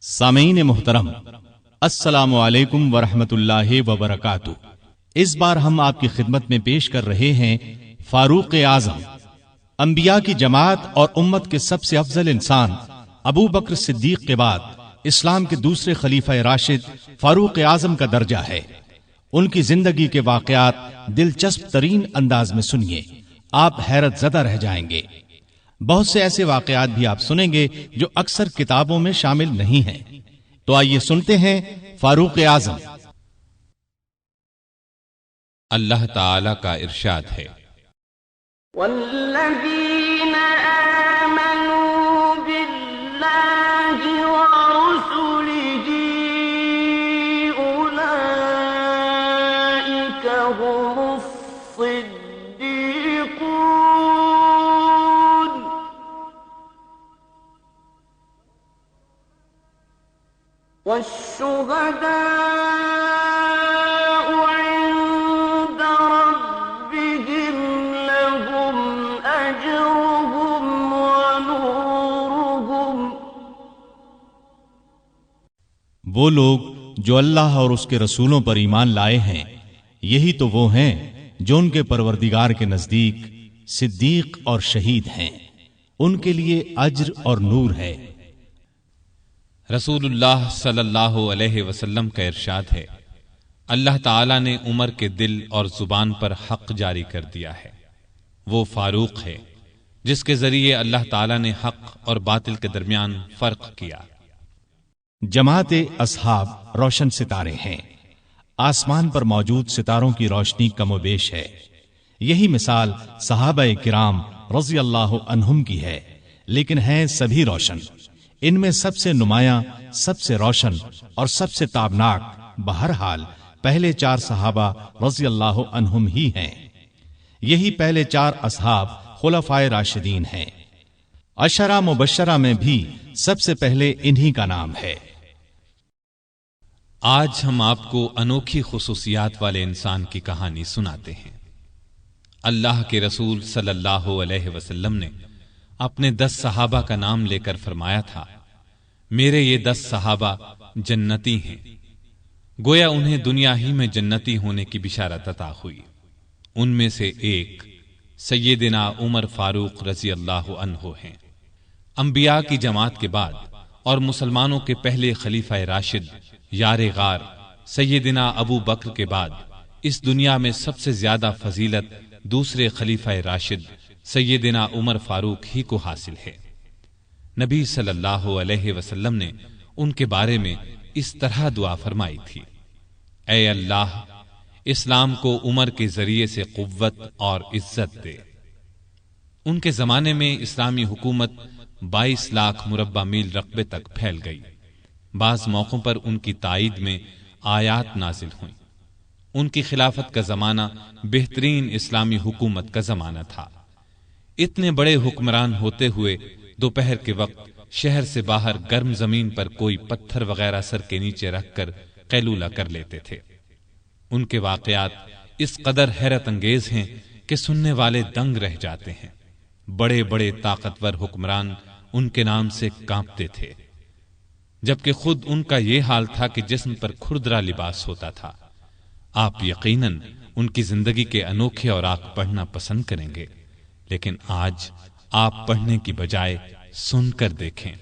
سامعین محترم، السلام علیکم ورحمۃ اللہ وبرکاتہ۔ اس بار ہم آپ کی خدمت میں پیش کر رہے ہیں فاروق اعظم، انبیاء کی جماعت اور امت کے سب سے افضل انسان ابو بکر صدیق کے بعد اسلام کے دوسرے خلیفہ راشد فاروق اعظم کا درجہ ہے۔ ان کی زندگی کے واقعات دلچسپ ترین انداز میں سنیے، آپ حیرت زدہ رہ جائیں گے۔ بہت سے ایسے واقعات بھی آپ سنیں گے جو اکثر کتابوں میں شامل نہیں ہیں۔ تو آئیے سنتے ہیں فاروق اعظم۔ اللہ تعالی کا ارشاد ہے، والذین آمنوا باللہ ورسلہ اولئک هم الصدیقون والشہداء عند ربهم لهم أجرهم ونورهم۔ وہ لوگ جو اللہ اور اس کے رسولوں پر ایمان لائے ہیں، یہی تو وہ ہیں جو ان کے پروردگار کے نزدیک صدیق اور شہید ہیں، ان کے لیے اجر اور نور ہے۔ رسول اللہ صلی اللہ علیہ وسلم کا ارشاد ہے، اللہ تعالی نے عمر کے دل اور زبان پر حق جاری کر دیا ہے۔ وہ فاروق ہے جس کے ذریعے اللہ تعالی نے حق اور باطل کے درمیان فرق کیا۔ جماعت اصحاب روشن ستارے ہیں، آسمان پر موجود ستاروں کی روشنی کم و بیش ہے۔ یہی مثال صحابہ کرام رضی اللہ عنہم کی ہے، لیکن ہیں سبھی روشن۔ ان میں سب سے نمایاں، سب سے روشن اور سب سے تابناک بہرحال پہلے چار صحابہ رضی اللہ عنہم ہی ہیں۔ یہی پہلے چار اصحاب خلفائے راشدین ہیں۔ عشرہ مبشرہ میں بھی سب سے پہلے انہی کا نام ہے۔ آج ہم آپ کو انوکھی خصوصیات والے انسان کی کہانی سناتے ہیں۔ اللہ کے رسول صلی اللہ علیہ وسلم نے اپنے 10 صحابہ کا نام لے کر فرمایا تھا، میرے یہ 10 صحابہ جنتی ہیں۔ گویا انہیں دنیا ہی میں جنتی ہونے کی بشارت عطا ہوئی۔ ان میں سے ایک سیدنا عمر فاروق رضی اللہ عنہ ہیں۔ انبیاء کی جماعت کے بعد اور مسلمانوں کے پہلے خلیفہ راشد یار غار سیدنا ابو بکر کے بعد اس دنیا میں سب سے زیادہ فضیلت دوسرے خلیفہ راشد سیدنا عمر فاروق ہی کو حاصل ہے۔ نبی صلی اللہ علیہ وسلم نے ان کے بارے میں اس طرح دعا فرمائی تھی، اے اللہ اسلام کو عمر کے ذریعے سے قوت اور عزت دے۔ ان کے زمانے میں اسلامی حکومت 22 لاکھ مربع میل رقبے تک پھیل گئی۔ بعض موقعوں پر ان کی تائید میں آیات نازل ہوئیں۔ ان کی خلافت کا زمانہ بہترین اسلامی حکومت کا زمانہ تھا۔ اتنے بڑے حکمران ہوتے ہوئے دوپہر کے وقت شہر سے باہر گرم زمین پر کوئی پتھر وغیرہ سر کے نیچے رکھ کر قیلولہ کر لیتے تھے۔ ان کے واقعات اس قدر حیرت انگیز ہیں کہ سننے والے دنگ رہ جاتے ہیں۔ بڑے بڑے طاقتور حکمران ان کے نام سے کانپتے تھے، جبکہ خود ان کا یہ حال تھا کہ جسم پر کھردرا لباس ہوتا تھا۔ آپ یقیناً ان کی زندگی کے انوکھے اوراق پڑھنا پسند کریں گے، لیکن آج آپ پڑھنے کی بجائے سن کر دیکھیں،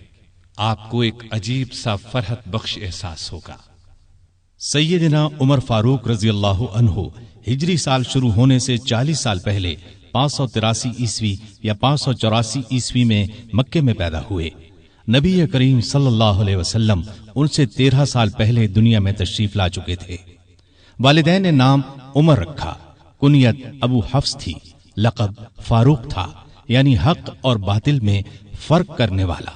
آپ کو ایک عجیب سا فرحت بخش احساس ہوگا۔ سیدنا عمر فاروق رضی اللہ عنہ ہجری سال شروع ہونے سے 40 سال پہلے 583 عیسوی یا 584 عیسوی میں مکے میں پیدا ہوئے۔ نبی کریم صلی اللہ علیہ وسلم ان سے 13 سال پہلے دنیا میں تشریف لا چکے تھے۔ والدین نے نام عمر رکھا، کنیت ابو حفص تھی، لقب فاروق تھا، یعنی حق اور باطل میں فرق کرنے والا۔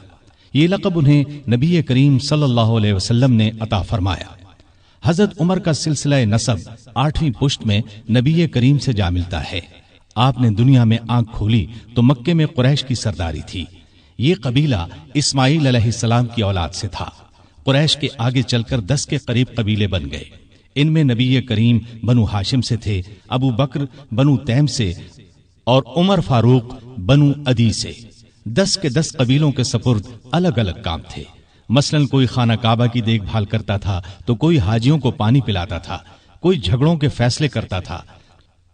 یہ لقب انہیں نبی کریم صلی اللہ علیہ وسلم نے عطا فرمایا۔ حضرت عمر کا سلسلہ نسب 8ویں پشت میں نبی کریم سے جا ملتا ہے۔ آپ نے دنیا میں آنکھ کھولی تو مکے میں قریش کی سرداری تھی۔ یہ قبیلہ اسماعیل علیہ السلام کی اولاد سے تھا۔ قریش کے آگے چل کر 10 کے قریب قبیلے بن گئے۔ ان میں نبی کریم بنو ہاشم سے تھے، ابو بکر بنو تیم سے اور عمر فاروق بنو عدی سے۔ 10 کے 10 قبیلوں کے سپرد الگ الگ کام تھے۔ مثلاً کوئی خانہ کعبہ کی دیکھ بھال کرتا تھا تو کوئی حاجیوں کو پانی پلاتا تھا، کوئی جھگڑوں کے فیصلے کرتا تھا۔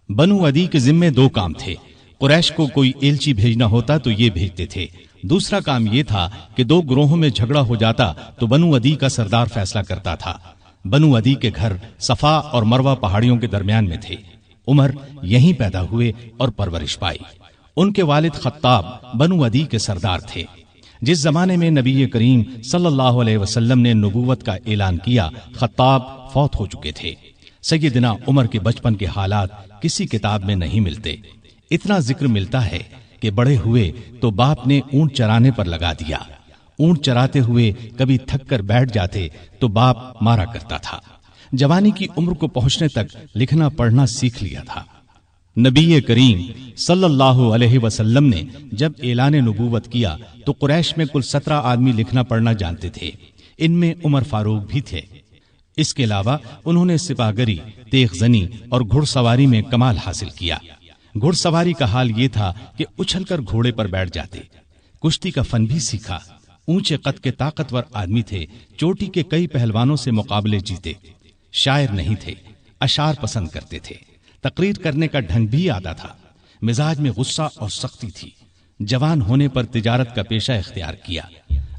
بنو عدی کے ذمے دو کام تھے، قریش کو کوئی ایلچی بھیجنا ہوتا تو یہ بھیجتے تھے، دوسرا کام یہ تھا کہ دو گروہوں میں جھگڑا ہو جاتا تو بنو عدی کا سردار فیصلہ کرتا تھا۔ بنو عدی کے گھر صفا اور مروہ پہاڑیوں کے درمیان میں تھے۔ عمر یہیں پیدا ہوئے اور پرورش پائی۔ ان کے والد خطاب بنو عدی کے سردار تھے۔ جس زمانے میں نبی کریم صلی اللہ علیہ وسلم نے نبوت کا اعلان کیا، خطاب فوت ہو چکے تھے۔ سیدنا عمر کے بچپن کے حالات کسی کتاب میں نہیں ملتے، اتنا ذکر ملتا ہے کہ بڑے ہوئے تو باپ نے اونٹ چرانے پر لگا دیا۔ اونٹ چراتے ہوئے کبھی تھک کر بیٹھ جاتے تو باپ مارا کرتا تھا۔ جوانی کی عمر کو پہنچنے تک لکھنا پڑھنا سیکھ لیا تھا۔ نبی کریم صلی اللہ علیہ وسلم نے جب اعلان نبوت کیا تو قریش میں کل 17 آدمی لکھنا پڑھنا جانتے تھے، ان میں عمر فاروق بھی تھے۔ اس کے علاوہ انہوں نے سپاہگری، تیغ زنی اور گھڑ سواری میں کمال حاصل کیا۔ گھڑ سواری کا حال یہ تھا کہ اچھل کر گھوڑے پر بیٹھ جاتے۔ کشتی کا فن بھی سیکھا۔ اونچے قد کے طاقتور آدمی تھے، چوٹی کے کئی پہلوانوں سے مقابلے جیتے۔ شاعر نہیں تھے، اشعار پسند کرتے تھے۔ تقریر کرنے کا ڈھنگ بھی آتا تھا۔ مزاج میں غصہ اور سختی تھی۔ جوان ہونے پر تجارت کا پیشہ اختیار کیا۔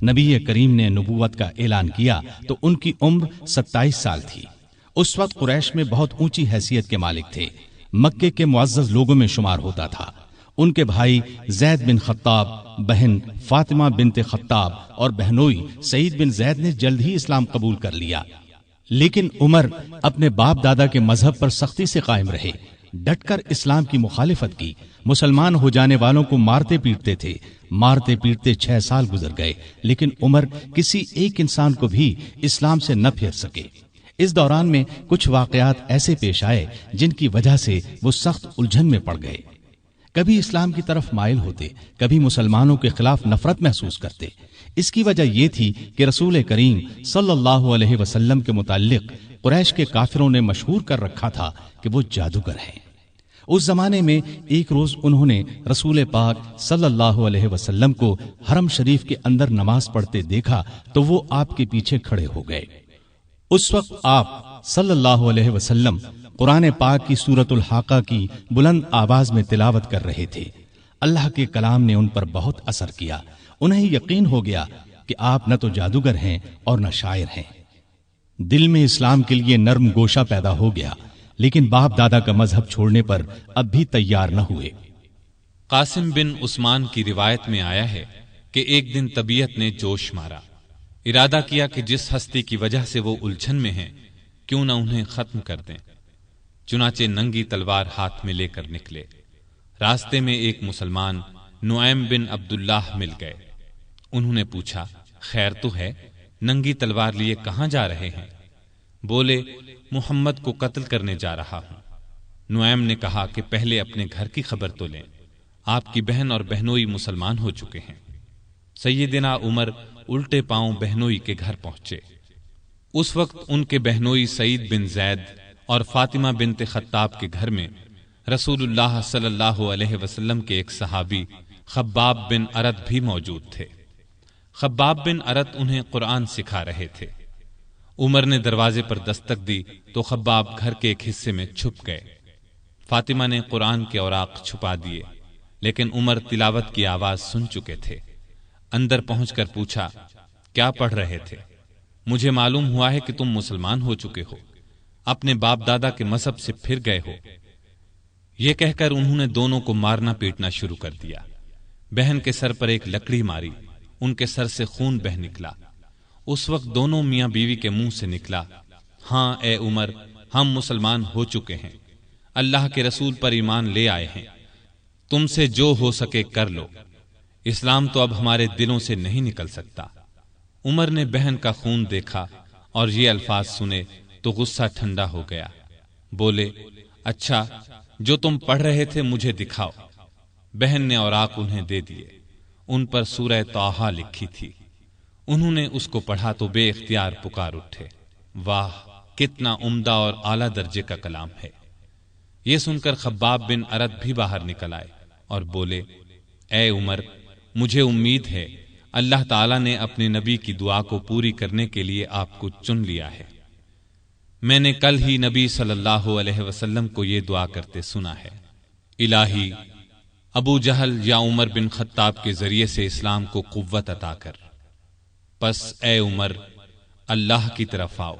نبی کریم نے نبوت کا اعلان کیا تو ان کی عمر 27 سال تھی۔ اس وقت قریش میں بہت اونچی حیثیت کے مالک تھے، مکے کے معزز لوگوں میں شمار ہوتا تھا۔ ان کے بھائی زید بن خطاب، بہن فاطمہ بنت خطاب اور بہنوئی سعید بن زید نے جلد ہی اسلام قبول کر لیا، لیکن عمر اپنے باپ دادا کے مذہب پر سختی سے قائم رہے، ڈٹ کر اسلام کی مخالفت کی۔ مسلمان ہو جانے والوں کو مارتے پیٹتے تھے۔ مارتے پیٹتے 6 سال گزر گئے، لیکن عمر کسی ایک انسان کو بھی اسلام سے نہ پھیر سکے۔ اس دوران میں کچھ واقعات ایسے پیش آئے جن کی وجہ سے وہ سخت الجھن میں پڑ گئے۔ کبھی اسلام کی طرف مائل ہوتے، کبھی مسلمانوں کے خلاف نفرت محسوس کرتے۔ اس کی وجہ یہ تھی کہ رسول کریم صلی اللہ علیہ وسلم کے متعلق قریش کے کافروں نے مشہور کر رکھا تھا کہ وہ جادوگر ہیں۔ اس زمانے میں ایک روز انہوں نے رسول پاک صلی اللہ علیہ وسلم کو حرم شریف کے اندر نماز پڑھتے دیکھا تو وہ آپ کے پیچھے کھڑے ہو گئے۔ اس وقت آپ صلی اللہ علیہ وسلم قرآن پاک کی سورۃ الحاقہ کی بلند آواز میں تلاوت کر رہے تھے۔ اللہ کے کلام نے ان پر بہت اثر کیا۔ انہیں یقین ہو گیا کہ آپ نہ تو جادوگر ہیں اور نہ شاعر ہیں۔ دل میں اسلام کے لیے نرم گوشہ پیدا ہو گیا، لیکن باپ دادا کا مذہب چھوڑنے پر اب بھی تیار نہ ہوئے۔ قاسم بن عثمان کی روایت میں آیا ہے کہ ایک دن طبیعت نے جوش مارا، ارادہ کیا کہ جس ہستی کی وجہ سے وہ الجھن میں ہیں کیوں نہ انہیں ختم کر دیں۔ چنانچہ ننگی تلوار ہاتھ میں لے کر نکلے۔ راستے میں ایک مسلمان نعیم بن عبداللہ مل گئے۔ انہوں نے پوچھا، خیر تو ہے؟ ننگی تلوار لیے کہاں جا رہے ہیں؟ بولے، محمد کو قتل کرنے جا رہا ہوں۔ نعیم نے کہا کہ پہلے اپنے گھر کی خبر تو لیں، آپ کی بہن اور بہنوئی مسلمان ہو چکے ہیں۔ سیدنا عمر الٹے پاؤں بہنوئی کے گھر پہنچے۔ اس وقت ان کے بہنوئی سعید بن زید اور فاطمہ بنت خطاب کے گھر میں رسول اللہ صلی اللہ علیہ وسلم کے ایک صحابی خباب بن ارت بھی موجود تھے۔ خباب بن ارت انہیں قرآن سکھا رہے تھے۔ عمر نے دروازے پر دستک دی تو خباب گھر کے ایک حصے میں چھپ گئے۔ فاطمہ نے قرآن کے اوراق چھپا دیے، لیکن عمر تلاوت کی آواز سن چکے تھے۔ اندر پہنچ کر پوچھا، کیا پڑھ رہے تھے؟ مجھے معلوم ہوا ہے کہ تم مسلمان ہو چکے ہو، اپنے باپ دادا کے مذہب سے پھر گئے ہو۔ یہ کہہ کر انہوں نے دونوں کو مارنا پیٹنا شروع کر دیا۔ بہن کے سر پر ایک لکڑی ماری، ان کے سر سے خون بہ نکلا۔ اس وقت دونوں میاں بیوی کے منہ سے نکلا، ہاں اے عمر، ہم مسلمان ہو چکے ہیں، اللہ کے رسول پر ایمان لے آئے ہیں، تم سے جو ہو سکے کر لو، اسلام تو اب ہمارے دلوں سے نہیں نکل سکتا۔ عمر نے بہن کا خون دیکھا اور یہ الفاظ سنے تو غصہ ٹھنڈا ہو گیا۔ بولے، اچھا جو تم پڑھ رہے تھے مجھے دکھاؤ۔ بہن نے اوراق انہیں دے دیے، ان پر سورہ طٰہٰ لکھی تھی۔ انہوں نے اس کو پڑھا تو بے اختیار پکار اٹھے، واہ کتنا عمدہ اور اعلیٰ درجے کا کلام ہے۔ یہ سن کر خباب بن ارت بھی باہر نکل آئے اور بولے، اے عمر، مجھے امید ہے اللہ تعالیٰ نے اپنے نبی کی دعا کو پوری کرنے کے لیے آپ کو چن لیا ہے۔ میں نے کل ہی نبی صلی اللہ علیہ وسلم کو یہ دعا کرتے سنا ہے، الہی ابو جہل یا عمر بن خطاب کے ذریعے سے اسلام کو قوت عطا کر، پس اے عمر اللہ کی طرف آؤ،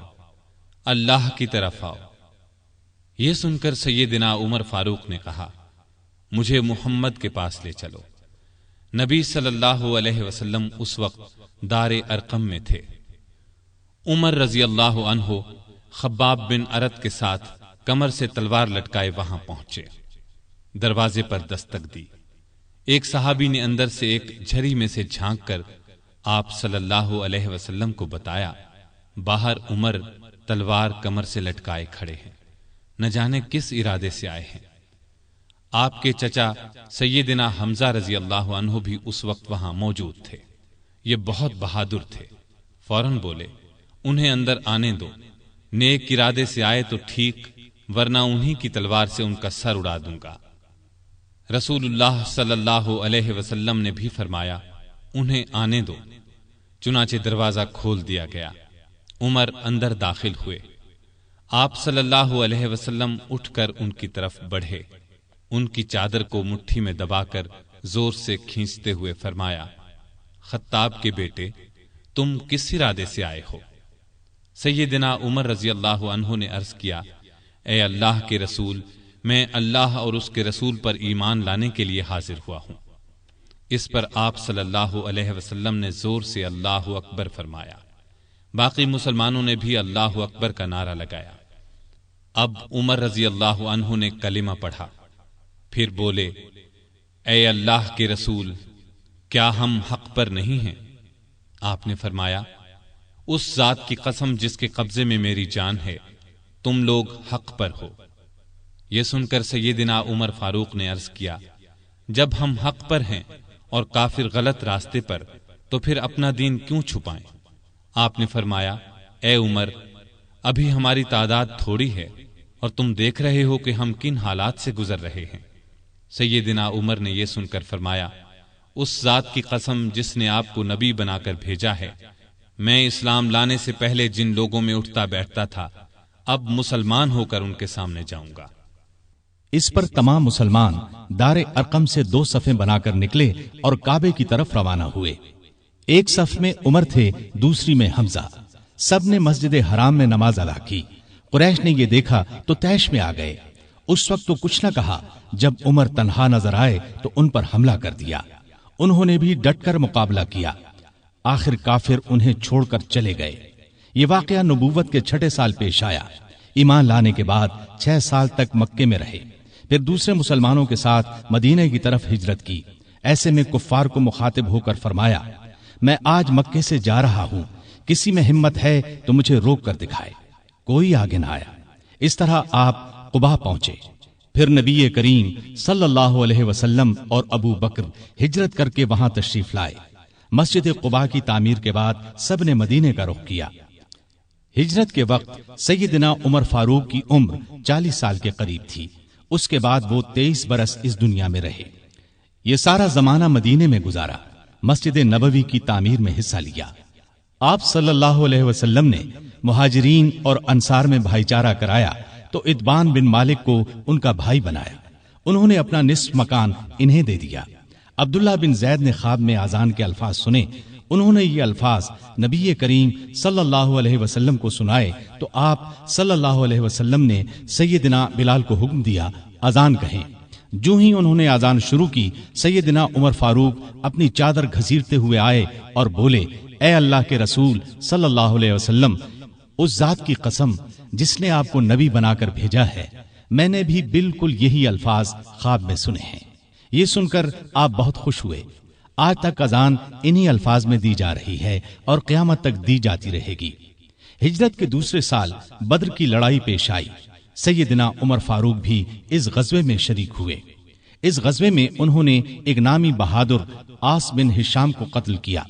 اللہ کی طرف آؤ۔ یہ سن کر سیدنا عمر فاروق نے کہا، مجھے محمد کے پاس لے چلو۔ نبی صلی اللہ علیہ وسلم اس وقت دار ارقم میں تھے۔ عمر رضی اللہ عنہ خباب بن ارت کے ساتھ کمر سے تلوار لٹکائے وہاں پہنچے۔ دروازے پر دستک دی۔ ایک صحابی نے اندر سے ایک جھری میں سے جھانک کر آپ صلی اللہ علیہ وسلم کو بتایا، باہر عمر تلوار کمر سے لٹکائے کھڑے ہیں، نہ جانے کس ارادے سے آئے ہیں۔ آپ کے چچا سیدنا حمزہ رضی اللہ عنہ بھی اس وقت وہاں موجود تھے۔ یہ بہت بہادر تھے، فوراً بولے، انہیں اندر آنے دو، نیک ارادے سے آئے تو ٹھیک، ورنہ انہی کی تلوار سے ان کا سر اڑا دوں گا۔ رسول اللہ صلی اللہ علیہ وسلم نے بھی فرمایا، انہیں آنے دو۔ چنانچہ دروازہ کھول دیا گیا۔ عمر اندر داخل ہوئے۔ آپ صلی اللہ علیہ وسلم اٹھ کر ان کی طرف بڑھے، ان کی چادر کو مٹھی میں دبا کر زور سے کھینچتے ہوئے فرمایا، خطاب کے بیٹے، تم کس ارادے سے آئے ہو؟ سیدنا عمر رضی اللہ عنہ نے عرض کیا، اے اللہ کے رسول، میں اللہ اور اس کے رسول پر ایمان لانے کے لیے حاضر ہوا ہوں۔ اس پر آپ صلی اللہ علیہ وسلم نے زور سے اللہ اکبر فرمایا۔ باقی مسلمانوں نے بھی اللہ اکبر کا نعرہ لگایا۔ اب عمر رضی اللہ عنہ نے کلمہ پڑھا، پھر بولے، اے اللہ کے رسول، کیا ہم حق پر نہیں ہیں؟ آپ نے فرمایا، اس ذات کی قسم جس کے قبضے میں میری جان ہے، تم لوگ حق پر ہو۔ یہ سن کر سیدنا عمر فاروق نے عرض کیا، جب ہم حق پر ہیں اور کافر غلط راستے پر، تو پھر اپنا دین کیوں چھپائیں؟ آپ نے فرمایا، اے عمر، ابھی ہماری تعداد تھوڑی ہے اور تم دیکھ رہے ہو کہ ہم کن حالات سے گزر رہے ہیں۔ سیدنا عمر نے یہ سن کر فرمایا، اس ذات کی قسم جس نے آپ کو نبی بنا کر بھیجا ہے، میں اسلام لانے سے پہلے جن لوگوں میں اٹھتا بیٹھتا تھا، اب مسلمان ہو کر ان کے سامنے جاؤں گا۔ اس پر تمام مسلمان دار ارقم سے 2 صفیں بنا کر نکلے اور کعبے کی طرف روانہ ہوئے۔ ایک صف میں عمر تھے، دوسری میں حمزہ۔ سب نے مسجد حرام میں نماز ادا کی۔ قریش نے یہ دیکھا تو طیش میں آ گئے۔ اس وقت تو کچھ نہ کہا، جب عمر تنہا نظر آئے تو ان پر حملہ کر دیا۔ انہوں نے بھی ڈٹ کر مقابلہ کیا۔ آخر کافر انہیں چھوڑ کر چلے گئے۔ یہ واقعہ نبوت کے 6 سال پیش آیا۔ ایمان لانے کے بعد 6 سال تک مکے میں رہے، پھر دوسرے مسلمانوں کے ساتھ مدینہ کی طرف ہجرت کی۔ ایسے میں کفار کو مخاطب ہو کر فرمایا، میں آج مکے سے جا رہا ہوں، کسی میں ہمت ہے تو مجھے روک کر دکھائے۔ کوئی آگے نہ آیا۔ اس طرح آپ قبا پہنچے۔ پھر نبی کریم صلی اللہ علیہ وسلم اور ابو بکر ہجرت کر کے وہاں تشریف لائے۔ مسجد قبا کی تعمیر کے بعد سب نے مدینے کا رخ کیا۔ ہجرت کے وقت سیدنا عمر فاروق کی عمر 40 سال کے قریب تھی۔ اس کے بعد وہ 23 برس اس دنیا میں رہے۔ یہ سارا زمانہ مدینے میں گزارا، مسجد نبوی کی تعمیر میں حصہ لیا۔ آپ صلی اللہ علیہ وسلم نے مہاجرین اور انصار میں بھائی چارہ کرایا تو اتبان بن مالک کو ان کا بھائی بنایا۔ انہوں نے اپنا نصف مکان انہیں دے دیا۔ عبداللہ بن زید نے خواب میں اذان کے الفاظ سنے۔ انہوں نے یہ الفاظ نبی کریم صلی اللہ علیہ وسلم کو سنائے تو آپ صلی اللہ علیہ وسلم نے سیدنا بلال کو حکم دیا، اذان کہیں۔ جو ہی انہوں نے اذان شروع کی، سیدنا عمر فاروق اپنی چادر گھسیٹتے ہوئے آئے اور بولے، اے اللہ کے رسول صلی اللہ علیہ وسلم، اس ذات کی قسم جس نے آپ کو نبی بنا کر بھیجا ہے، میں نے بھی بالکل یہی الفاظ خواب میں سنے ہیں۔ یہ سن کر آپ بہت خوش ہوئے۔ آج تک اذان انہی الفاظ میں دی جا رہی ہے اور قیامت تک دی جاتی رہے گی۔ ہجرت کے دوسرے سال بدر کی لڑائی پیش آئی۔ سیدنا عمر فاروق بھی اس غزوے میں شریک ہوئے۔ اس غزوے میں انہوں نے ایک نامی بہادر عاص بن ہشام کو قتل کیا۔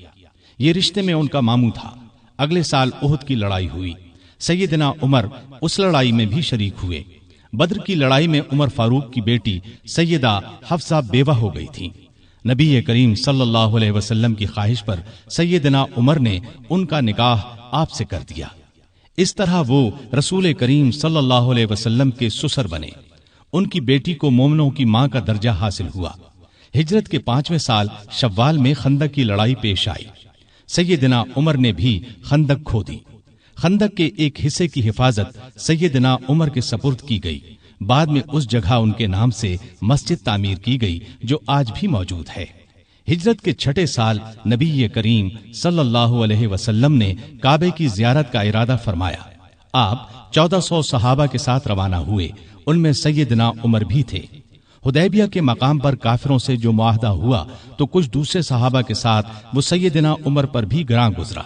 یہ رشتے میں ان کا ماموں تھا۔ اگلے سال احد کی لڑائی ہوئی۔ سیدنا عمر اس لڑائی میں بھی شریک ہوئے۔ بدر کی لڑائی میں عمر فاروق کی بیٹی سیدہ حفصہ بیوہ ہو گئی تھی۔ نبی کریم صلی اللہ علیہ وسلم کی خواہش پر سیدنا عمر نے ان کا نکاح آپ سے کر دیا۔ اس طرح وہ رسول کریم صلی اللہ علیہ وسلم کے سسر بنے۔ ان کی بیٹی کو مومنوں کی ماں کا درجہ حاصل ہوا۔ ہجرت کے 5ویں سال شوال میں خندق کی لڑائی پیش آئی۔ سیدنا عمر نے بھی خندق کھو دی۔ خندق کے ایک حصے کی حفاظت سیدنا عمر کے سپرد کی گئی۔ بعد میں اس جگہ ان کے نام سے مسجد تعمیر کی گئی جو آج بھی موجود ہے۔ ہجرت کے 6 سال نبی کریم صلی اللہ علیہ وسلم نے کعبے کی زیارت کا ارادہ فرمایا۔ آپ 1400 صحابہ کے ساتھ روانہ ہوئے، ان میں سیدنا عمر بھی تھے۔ حدیبیہ کے مقام پر کافروں سے جو معاہدہ ہوا تو کچھ دوسرے صحابہ کے ساتھ وہ سیدنا عمر پر بھی گراں گزرا۔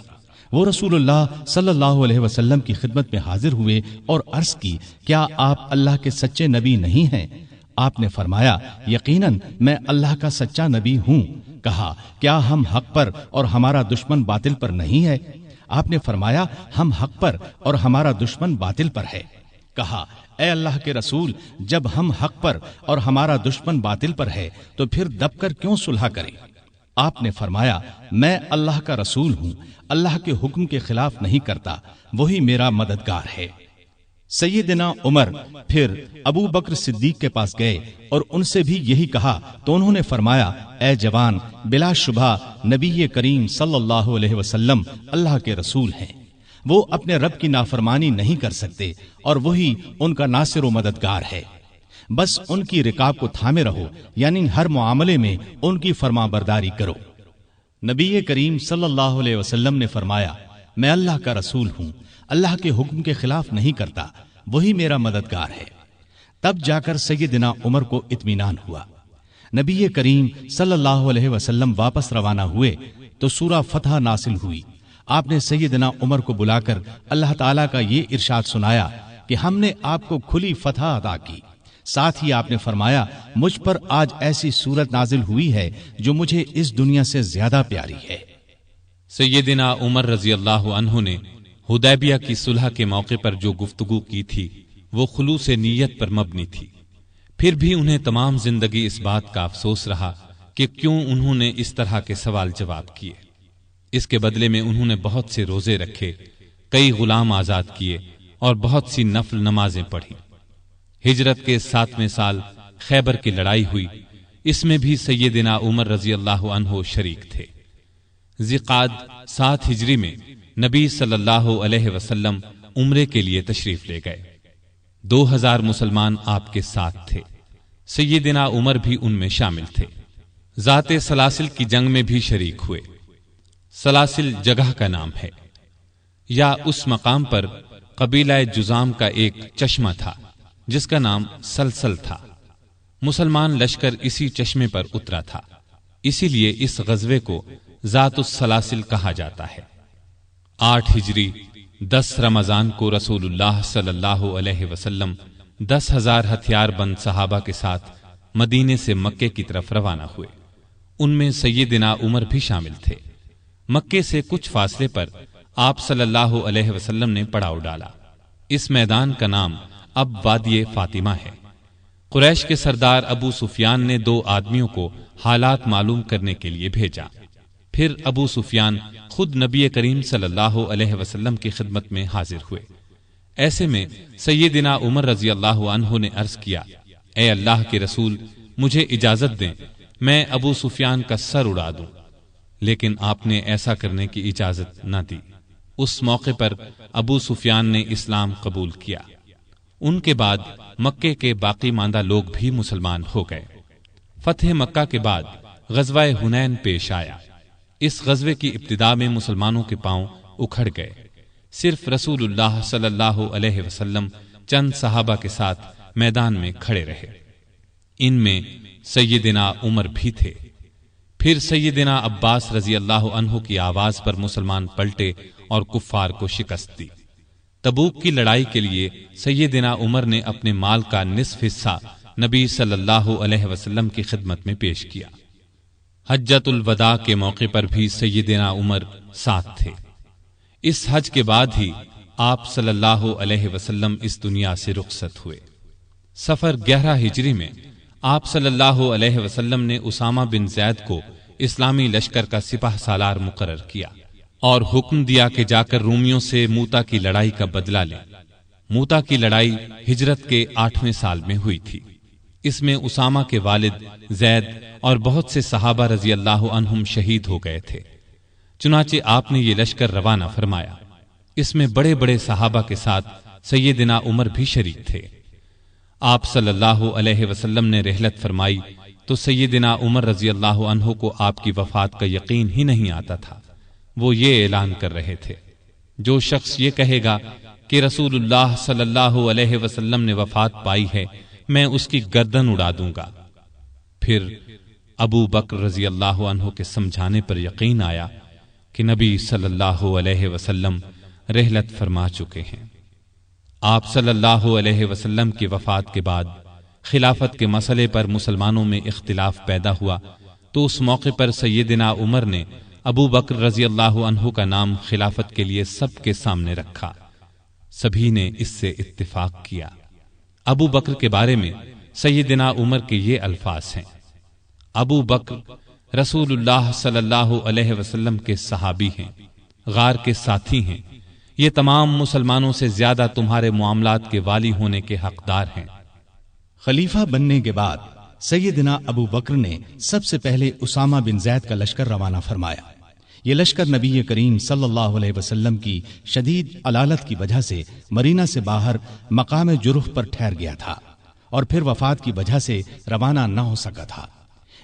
وہ رسول اللہ صلی اللہ علیہ وسلم کی خدمت میں حاضر ہوئے اور عرض کی، کیا آپ اللہ کے سچے نبی نہیں ہیں؟ آپ نے فرمایا، یقیناً میں اللہ کا سچا نبی ہوں۔ کہا، کیا ہم حق پر اور ہمارا دشمن باطل پر نہیں ہے؟ آپ نے فرمایا، ہم حق پر اور ہمارا دشمن باطل پر ہے۔ کہا، اے اللہ کے رسول، جب ہم حق پر اور ہمارا دشمن باطل پر ہے تو پھر دب کر کیوں صلح کریں؟ آپ نے فرمایا، میں اللہ کا رسول ہوں، اللہ کے حکم کے خلاف نہیں کرتا، وہی میرا مددگار ہے۔ سیدنا عمر پھر ابو بکر صدیق کے پاس گئے اور ان سے بھی یہی کہا تو انہوں نے فرمایا، اے جوان، بلا شبہ نبی کریم صلی اللہ علیہ وسلم اللہ کے رسول ہیں۔ وہ اپنے رب کی نافرمانی نہیں کر سکتے اور وہی ان کا ناصر و مددگار ہے۔ بس ان کی رکاب کو تھامے رہو، یعنی ہر معاملے میں ان کی فرما برداری کرو۔ نبی کریم صلی اللہ علیہ وسلم نے فرمایا، میں اللہ کا رسول ہوں، اللہ کے حکم کے خلاف نہیں کرتا، وہی میرا مددگار ہے۔ تب جا کر سیدنا عمر کو اطمینان ہوا۔ نبی کریم صلی اللہ علیہ وسلم واپس روانہ ہوئے تو سورہ فتح نازل ہوئی۔ آپ نے سیدنا عمر کو بلا کر اللہ تعالیٰ کا یہ ارشاد سنایا کہ ہم نے آپ کو کھلی فتح عطا کی۔ ساتھ ہی آپ نے فرمایا، مجھ پر آج ایسی صورت نازل ہوئی ہے جو مجھے اس دنیا سے زیادہ پیاری ہے۔ سیدنا عمر رضی اللہ عنہ نے حدیبیہ کی صلح کے موقع پر جو گفتگو کی تھی وہ خلوص نیت پر مبنی تھی۔ پھر بھی انہیں تمام زندگی اس بات کا افسوس رہا کہ کیوں انہوں نے اس طرح کے سوال جواب کیے۔ اس کے بدلے میں انہوں نے بہت سے روزے رکھے، کئی غلام آزاد کیے اور بہت سی نفل نمازیں پڑھی۔ ہجرت کے 7ویں سال خیبر کی لڑائی ہوئی، اس میں بھی سیدنا عمر رضی اللہ عنہ شریک تھے۔ ذی-قعد 7 ہجری میں نبی صلی اللہ علیہ وسلم عمرے کے لیے تشریف لے گئے۔ 2000 مسلمان آپ کے ساتھ تھے۔ سیدنا عمر بھی ان میں شامل تھے۔ ذات سلاسل کی جنگ میں بھی شریک ہوئے۔ سلاسل جگہ کا نام ہے، یا اس مقام پر قبیلہ جزام کا ایک چشمہ تھا جس کا نام سلسل تھا۔ مسلمان لشکر اسی چشمے پر اترا تھا، اسی لیے اس غزوے کو ذات السلاسل کہا جاتا ہے۔ 8 ہجری 10 رمضان کو رسول اللہ صلی اللہ علیہ وسلم 10,000 ہتھیار بند صحابہ کے ساتھ مدینے سے مکے کی طرف روانہ ہوئے۔ ان میں سیدنا عمر بھی شامل تھے۔ مکے سے کچھ فاصلے پر آپ صلی اللہ علیہ وسلم نے پڑاؤ ڈالا۔ اس میدان کا نام اب وادی فاطمہ ہے۔ قریش کے سردار ابو سفیان نے 2 آدمیوں کو حالات معلوم کرنے کے لیے بھیجا۔ پھر ابو سفیان خود نبی کریم صلی اللہ علیہ وسلم کی خدمت میں حاضر ہوئے۔ ایسے میں سیدنا عمر رضی اللہ عنہ نے عرض کیا، اے اللہ کے رسول، مجھے اجازت دیں میں ابو سفیان کا سر اڑا دوں، لیکن آپ نے ایسا کرنے کی اجازت نہ دی۔ اس موقع پر ابو سفیان نے اسلام قبول کیا۔ ان کے بعد مکے کے باقی ماندہ لوگ بھی مسلمان ہو گئے۔ فتح مکہ کے بعد غزوہ حنین پیش آیا۔ اس غزوے کی ابتدا میں مسلمانوں کے پاؤں اکھڑ گئے۔ صرف رسول اللہ صلی اللہ علیہ وسلم چند صحابہ کے ساتھ میدان میں کھڑے رہے۔ ان میں سیدنا عمر بھی تھے۔ پھر سیدنا عباس رضی اللہ عنہ کی آواز پر مسلمان پلٹے اور کفار کو شکست دی۔ تبوک کی لڑائی کے لیے سیدنا عمر نے اپنے مال کا نصف حصہ نبی صلی اللہ علیہ وسلم کی خدمت میں پیش کیا۔ حجۃ الوداع کے موقع پر بھی سیدنا عمر ساتھ تھے۔ اس حج کے بعد ہی آپ صلی اللہ علیہ وسلم اس دنیا سے رخصت ہوئے۔ سفر 11 ہجری میں آپ صلی اللہ علیہ وسلم نے اسامہ بن زید کو اسلامی لشکر کا سپہ سالار مقرر کیا اور حکم دیا کہ جا کر رومیوں سے موتا کی لڑائی کا بدلہ لیں۔ موتا کی لڑائی ہجرت کے 8ویں سال میں ہوئی تھی۔ اس میں اسامہ کے والد زید اور بہت سے صحابہ رضی اللہ عنہم شہید ہو گئے تھے۔ چنانچہ آپ نے یہ لشکر روانہ فرمایا۔ اس میں بڑے بڑے صحابہ کے ساتھ سیدنا عمر بھی شریک تھے۔ آپ صلی اللہ علیہ وسلم نے رحلت فرمائی تو سیدنا عمر رضی اللہ عنہ کو آپ کی وفات کا یقین ہی نہیں آتا تھا۔ وہ یہ اعلان کر رہے تھے، جو شخص یہ کہے گا کہ رسول اللہ صلی اللہ علیہ وسلم نے وفات پائی ہے، میں اس کی گردن اڑا دوں گا۔ پھر ابو بکر رضی اللہ عنہ کے سمجھانے پر یقین آیا کہ نبی صلی اللہ علیہ وسلم رحلت فرما چکے ہیں۔ آپ صلی اللہ علیہ وسلم کی وفات کے بعد خلافت کے مسئلے پر مسلمانوں میں اختلاف پیدا ہوا تو اس موقع پر سیدنا عمر نے ابو بکر رضی اللہ عنہ کا نام خلافت کے لیے سب کے سامنے رکھا۔ سبھی نے اس سے اتفاق کیا۔ ابو بکر کے بارے میں سیدنا عمر کے یہ الفاظ ہیں: ابو بکر رسول اللہ صلی اللہ علیہ وسلم کے صحابی ہیں، غار کے ساتھی ہیں، یہ تمام مسلمانوں سے زیادہ تمہارے معاملات کے والی ہونے کے حقدار ہیں۔ خلیفہ بننے کے بعد سیدنا ابو بکر نے سب سے پہلے اسامہ بن زید کا لشکر روانہ فرمایا۔ یہ لشکر نبی کریم صلی اللہ علیہ وسلم کی شدید علالت کی وجہ سے مدینہ سے باہر مقام جرح پر ٹھہر گیا تھا اور پھر وفات کی وجہ سے روانہ نہ ہو سکا تھا۔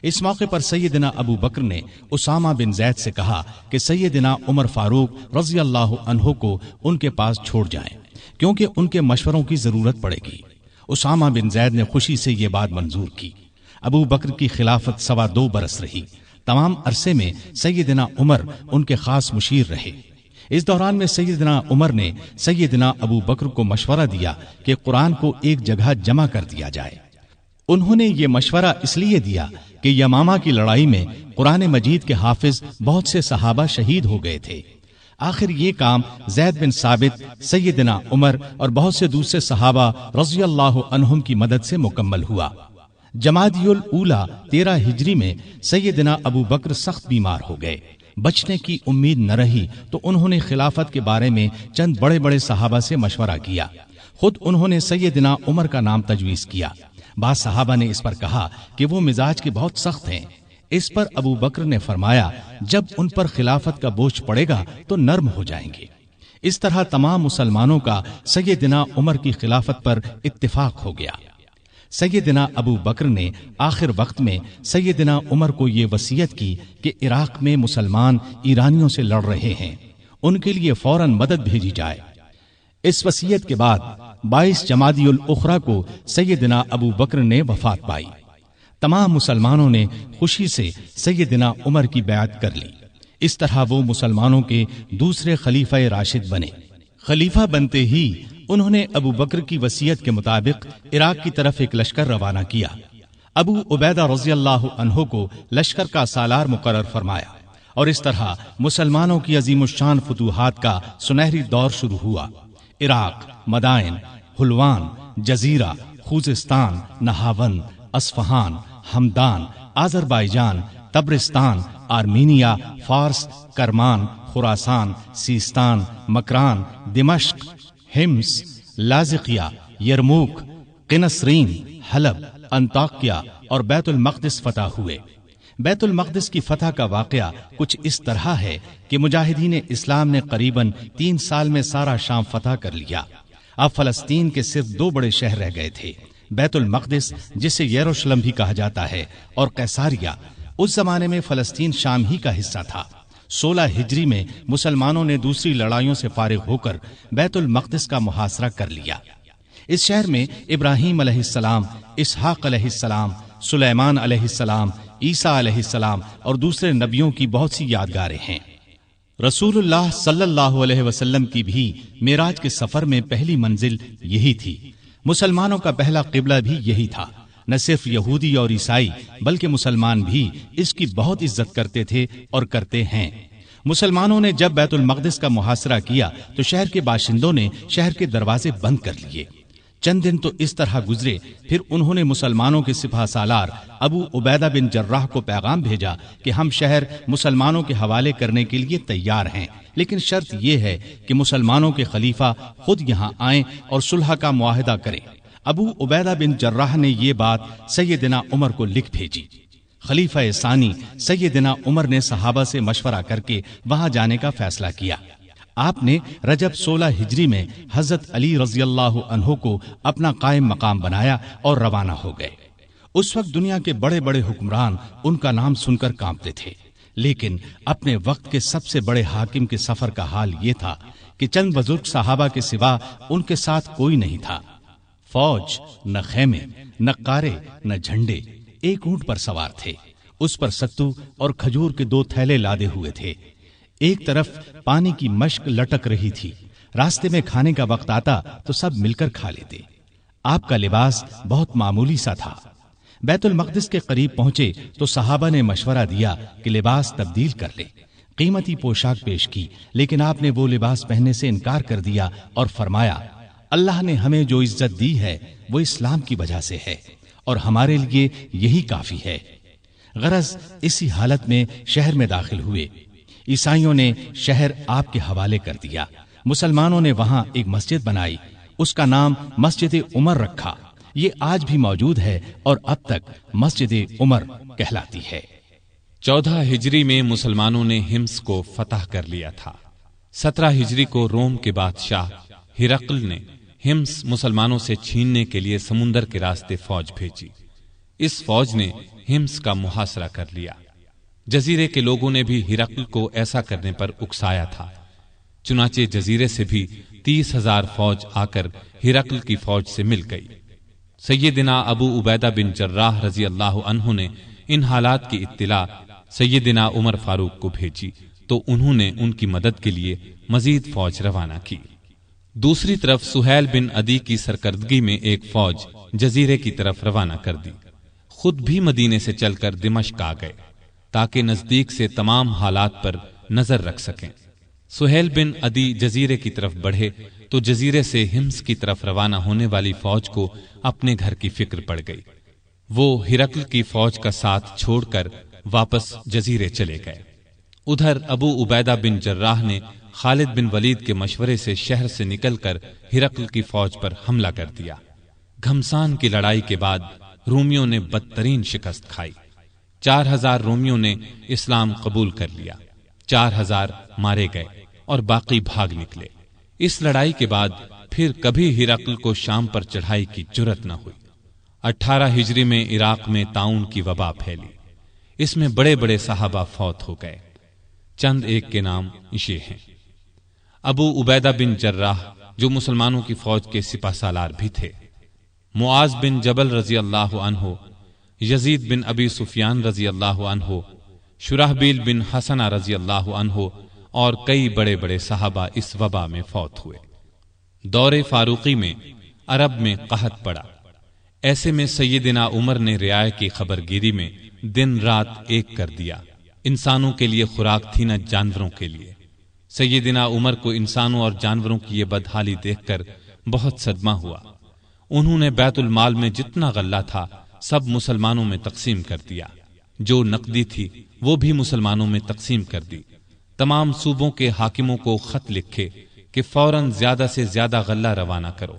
اس موقع پر سیدنا ابو بکر نے اسامہ بن زید سے کہا کہ سیدنا عمر فاروق رضی اللہ عنہ کو ان کے پاس چھوڑ جائیں، کیونکہ ان کے مشوروں کی ضرورت پڑے گی۔ اسامہ بن زید نے خوشی سے یہ بات منظور کی۔ ابو بکر کی خلافت 2.25 برس رہی۔ تمام عرصے میں سیدنا عمر ان کے خاص مشیر رہے۔ اس دوران میں سیدنا عمر نے سیدنا ابو بکر کو مشورہ دیا کہ قرآن کو ایک جگہ جمع کر دیا جائے۔ انہوں نے یہ مشورہ اس لیے دیا کہ یمامہ کی لڑائی میں قرآن مجید کے حافظ بہت سے صحابہ شہید ہو گئے تھے۔ آخر یہ کام زید بن ثابت، سیدنا عمر اور بہت سے دوسرے صحابہ رضی اللہ عنہم کی مدد سے مکمل ہوا۔ جمادی الاولیٰ 13 ہجری میں سیدنا ابو بکر سخت بیمار ہو گئے۔ بچنے کی امید نہ رہی تو انہوں نے خلافت کے بارے میں چند بڑے بڑے صحابہ سے مشورہ کیا۔ خود انہوں نے سیدنا عمر کا نام تجویز کیا۔ بعض صحابہ نے اس پر کہا کہ وہ مزاج کے بہت سخت ہیں۔ اس پر ابو بکر نے فرمایا، جب ان پر خلافت کا بوجھ پڑے گا تو نرم ہو جائیں گے۔ اس طرح تمام مسلمانوں کا سیدنا عمر کی خلافت پر اتفاق ہو گیا۔ سیدنا ابو بکر نے آخر وقت میں سیدنا عمر کو یہ وصیت کی کہ عراق میں مسلمان ایرانیوں سے لڑ رہے ہیں، ان کے لیے فوراً مدد بھیجی جائے۔ اس وصیت کے بعد 22 جمادی الاخری کو سیدنا ابو بکر نے وفات پائی۔ تمام مسلمانوں نے خوشی سے سیدنا عمر کی بیعت کر لی۔ اس طرح وہ مسلمانوں کے دوسرے خلیفہ راشد بنے۔ خلیفہ بنتے ہی انہوں نے ابو بکر کی وصیت کے مطابق عراق کی طرف ایک لشکر روانہ کیا۔ ابو عبیدہ رضی اللہ عنہ کو لشکر کا سالار مقرر فرمایا، اور اس طرح مسلمانوں کی عظیم الشان فتوحات کا سنہری دور شروع ہوا۔ Iraq, Madain, Hulwan, Jazira, Khuzestan, Nahavand, Isfahan, Hamadan, Azerbaijan, Tabaristan, Armenia, Fars, Kerman, خراسان، سیستان، مکران، دمشق، حمص، لاذقیہ، یرموک، قنسرین، حلب، انطاکیہ اور بیت المقدس فتح ہوئے۔ بیت المقدس کی فتح کا واقعہ کچھ اس طرح ہے کہ مجاہدین اسلام نے قریباً 3 سال میں سارا شام فتح کر لیا۔ اب فلسطین کے صرف 2 بڑے شہر رہ گئے تھے، بیت المقدس جسے یروشلم بھی کہا جاتا ہے، اور قیصاریہ۔ اس زمانے میں فلسطین شام ہی کا حصہ تھا۔ 16 ہجری میں مسلمانوں نے دوسری لڑائیوں سے فارغ ہو کر بیت المقدس کا محاصرہ کر لیا۔ اس شہر میں ابراہیم علیہ السلام، اسحاق علیہ السلام، سلیمان علیہ السلام، عیسیٰ علیہ السلام اور دوسرے نبیوں کی بہت سی یادگاریں ہیں۔ رسول اللہ صلی اللہ علیہ وسلم کی بھی معراج کے سفر میں پہلی منزل یہی تھی۔ مسلمانوں کا پہلا قبلہ بھی یہی تھا۔ نہ صرف یہودی اور عیسائی بلکہ مسلمان بھی اس کی بہت عزت کرتے تھے اور کرتے ہیں۔ مسلمانوں نے جب بیت المقدس کا محاصرہ کیا تو شہر کے باشندوں نے شہر کے دروازے بند کر لیے۔ چند دن تو اس طرح گزرے، پھر انہوں نے مسلمانوں کے سپہ سالار ابو عبیدہ بن جراح کو پیغام بھیجا کہ ہم شہر مسلمانوں کے حوالے کرنے کے لیے تیار ہیں، لیکن شرط یہ ہے کہ مسلمانوں کے خلیفہ خود یہاں آئیں اور صلح کا معاہدہ کریں۔ ابو عبیدہ بن جراح نے یہ بات سیدنا عمر کو لکھ بھیجی۔ خلیفہ ثانی سیدنا عمر نے صحابہ سے مشورہ کر کے وہاں جانے کا فیصلہ کیا۔ آپ نے رجب 16 ہجری میں حضرت علی رضی اللہ عنہ کو اپنا قائم مقام بنایا اور روانہ ہو گئے۔ اس وقت دنیا کے بڑے بڑے حکمران ان کا نام سن کر کانپتے تھے، لیکن اپنے وقت کے سب سے بڑے حاکم کے سفر کا حال یہ تھا کہ چند بزرگ صحابہ کے سوا ان کے ساتھ کوئی نہیں تھا۔ فوج، نہ خیمے، نہ قارے، نہ جھنڈے، ایک اونٹ پر سوار تھے، اس پر ستو اور کھجور کے 2 تھیلے لادے ہوئے تھے۔ ایک طرف پانی کی مشک لٹک رہی تھی، راستے میں کھانے کا وقت آتا تو سب مل کر کھا لیتے۔ آپ کا لباس بہت معمولی سا تھا۔ بیت المقدس کے قریب پہنچے تو صحابہ نے مشورہ دیا کہ لباس تبدیل کر لیں۔ قیمتی پوشاک پیش کی، لیکن آپ نے وہ لباس پہننے سے انکار کر دیا اور فرمایا، اللہ نے ہمیں جو عزت دی ہے وہ اسلام کی وجہ سے ہے اور ہمارے لیے یہی کافی ہے۔ غرض اسی حالت میں شہر میں داخل ہوئے۔ عیسائیوں نے شہر آپ کے حوالے کر دیا۔ مسلمانوں نے وہاں ایک مسجد بنائی، اس کا نام مسجد عمر رکھا۔ یہ آج بھی موجود ہے اور اب تک مسجد عمر کہلاتی ہے۔ 14 ہجری میں مسلمانوں نے ہمس کو فتح کر لیا تھا۔ 17 ہجری کو روم کے بادشاہ ہرقل نے ہمس مسلمانوں سے چھیننے کے لیے سمندر کے راستے فوج بھیجی۔ اس فوج نے ہمس کا محاصرہ کر لیا۔ جزیرے کے لوگوں نے بھی ہرقل کو ایسا کرنے پر اکسایا تھا، چنانچہ جزیرے سے بھی 30,000 فوج آ کر ہرقل کی فوج سے مل گئی۔ سیدنا ابو عبیدہ بن جراح رضی اللہ عنہ نے ان حالات کی اطلاع سیدنا عمر فاروق کو بھیجی تو انہوں نے ان کی مدد کے لیے مزید فوج روانہ کی۔ دوسری طرف سہیل بن عدی کی سرکردگی میں ایک فوج جزیرے کی طرف روانہ کر دی۔ خود بھی مدینے سے چل کر دمشق آ گئے تاکہ نزدیک سے تمام حالات پر نظر رکھ سکیں۔ سہیل بن عدی جزیرے کی طرف بڑھے تو جزیرے سے ہمس کی طرف روانہ ہونے والی فوج کو اپنے گھر کی فکر پڑ گئی۔ وہ ہرقل کی فوج کا ساتھ چھوڑ کر واپس جزیرے چلے گئے۔ ادھر ابو عبیدہ بن جراح نے خالد بن ولید کے مشورے سے شہر سے نکل کر ہرقل کی فوج پر حملہ کر دیا۔ گھمسان کی لڑائی کے بعد رومیوں نے بدترین شکست کھائی۔ 4,000 رومیوں نے اسلام قبول کر لیا، 4,000 مارے گئے اور باقی بھاگ نکلے۔ اس لڑائی کے بعد پھر کبھی ہرقل کو شام پر چڑھائی کی جرت نہ ہوئی۔ 18 ہجری میں عراق میں طاعون کی وبا پھیلی، اس میں بڑے بڑے صحابہ فوت ہو گئے۔ چند ایک کے نام یہ ہیں: ابو عبیدہ بن جراح جو مسلمانوں کی فوج کے سپہ سالار بھی تھے، معاذ بن جبل رضی اللہ عنہ، یزید بن ابی سفیان رضی اللہ عنہ، شرحبیل بن حسنہ رضی اللہ عنہ اور کئی بڑے بڑے صحابہ اس وبا میں فوت ہوئے۔ دور فاروقی میں عرب میں قحط پڑا، ایسے میں سیدنا عمر نے رعایا کی خبر گیری میں دن رات ایک کر دیا۔ انسانوں کے لیے خوراک تھی نہ جانوروں کے لیے۔ سیدنا عمر کو انسانوں اور جانوروں کی یہ بدحالی دیکھ کر بہت صدمہ ہوا۔ انہوں نے بیت المال میں جتنا غلہ تھا سب مسلمانوں میں تقسیم کر دیا، جو نقدی تھی وہ بھی مسلمانوں میں تقسیم کر دی۔ تمام صوبوں کے حاکموں کو خط لکھے کہ فوراً زیادہ سے زیادہ غلہ روانہ کرو۔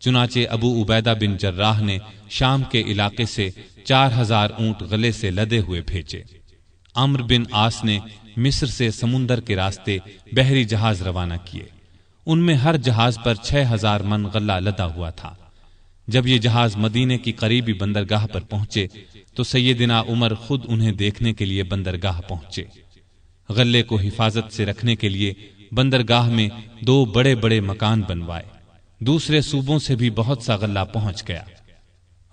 چنانچہ ابو عبیدہ بن جراح نے شام کے علاقے سے 4,000 اونٹ غلے سے لدے ہوئے بھیجے۔ عمرو بن عاص نے مصر سے سمندر کے راستے بحری جہاز روانہ کیے۔ ان میں ہر جہاز پر 6,000 من غلہ لدا ہوا تھا۔ جب یہ جہاز مدینے کی قریبی بندرگاہ پر پہنچے تو سیدنا عمر خود انہیں دیکھنے کے لیے بندرگاہ پہنچے۔ غلے کو حفاظت سے رکھنے کے لیے بندرگاہ میں 2 بڑے بڑے مکان بنوائے۔ دوسرے صوبوں سے بھی بہت سا غلہ پہنچ گیا۔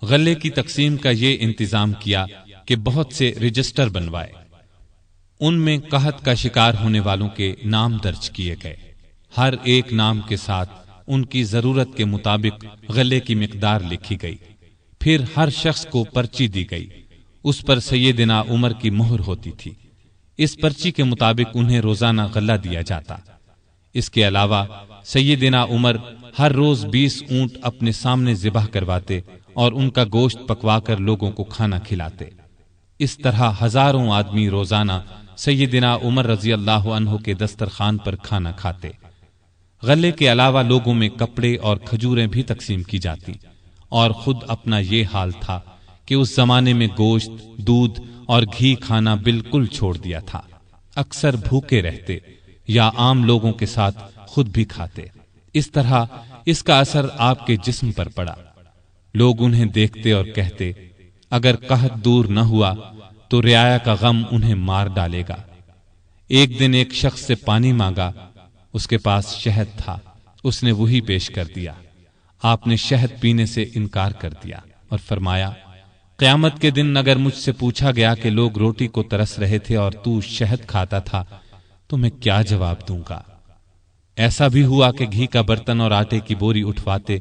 غلے کی تقسیم کا یہ انتظام کیا کہ بہت سے رجسٹر بنوائے، ان میں قحط کا شکار ہونے والوں کے نام درج کیے گئے۔ ہر ایک نام کے ساتھ ان کی ضرورت کے مطابق غلے کی مقدار لکھی گئی۔ پھر ہر شخص کو پرچی دی گئی، اس پر سیدنا عمر کی مہر ہوتی تھی۔ اس پرچی کے مطابق انہیں روزانہ غلہ دیا جاتا۔ اس کے علاوہ سیدنا عمر ہر روز 20 اونٹ اپنے سامنے ذبح کرواتے اور ان کا گوشت پکوا کر لوگوں کو کھانا کھلاتے۔ اس طرح ہزاروں آدمی روزانہ سیدنا عمر رضی اللہ عنہ کے دسترخوان پر کھانا کھاتے۔ غلے کے علاوہ لوگوں میں کپڑے اور کھجوریں بھی تقسیم کی جاتی، اور خود اپنا یہ حال تھا کہ اس زمانے میں گوشت، دودھ اور گھی کھانا بالکل چھوڑ دیا تھا، اکثر بھوکے رہتے یا عام لوگوں کے ساتھ خود بھی کھاتے۔ اس طرح اس کا اثر آپ کے جسم پر پڑا۔ لوگ انہیں دیکھتے اور کہتے، اگر قحط دور نہ ہوا تو رعایا کا غم انہیں مار ڈالے گا۔ ایک دن ایک شخص سے پانی مانگا، اس کے پاس شہد تھا، اس نے وہی پیش کر دیا۔ آپ نے شہد پینے سے انکار کر دیا اور فرمایا، قیامت کے دن اگر مجھ سے پوچھا گیا کہ لوگ روٹی کو ترس رہے تھے اور تو شہد کھاتا تھا تو میں کیا جواب دوں گا؟ ایسا بھی ہوا کہ گھی کا برتن اور آٹے کی بوری اٹھواتے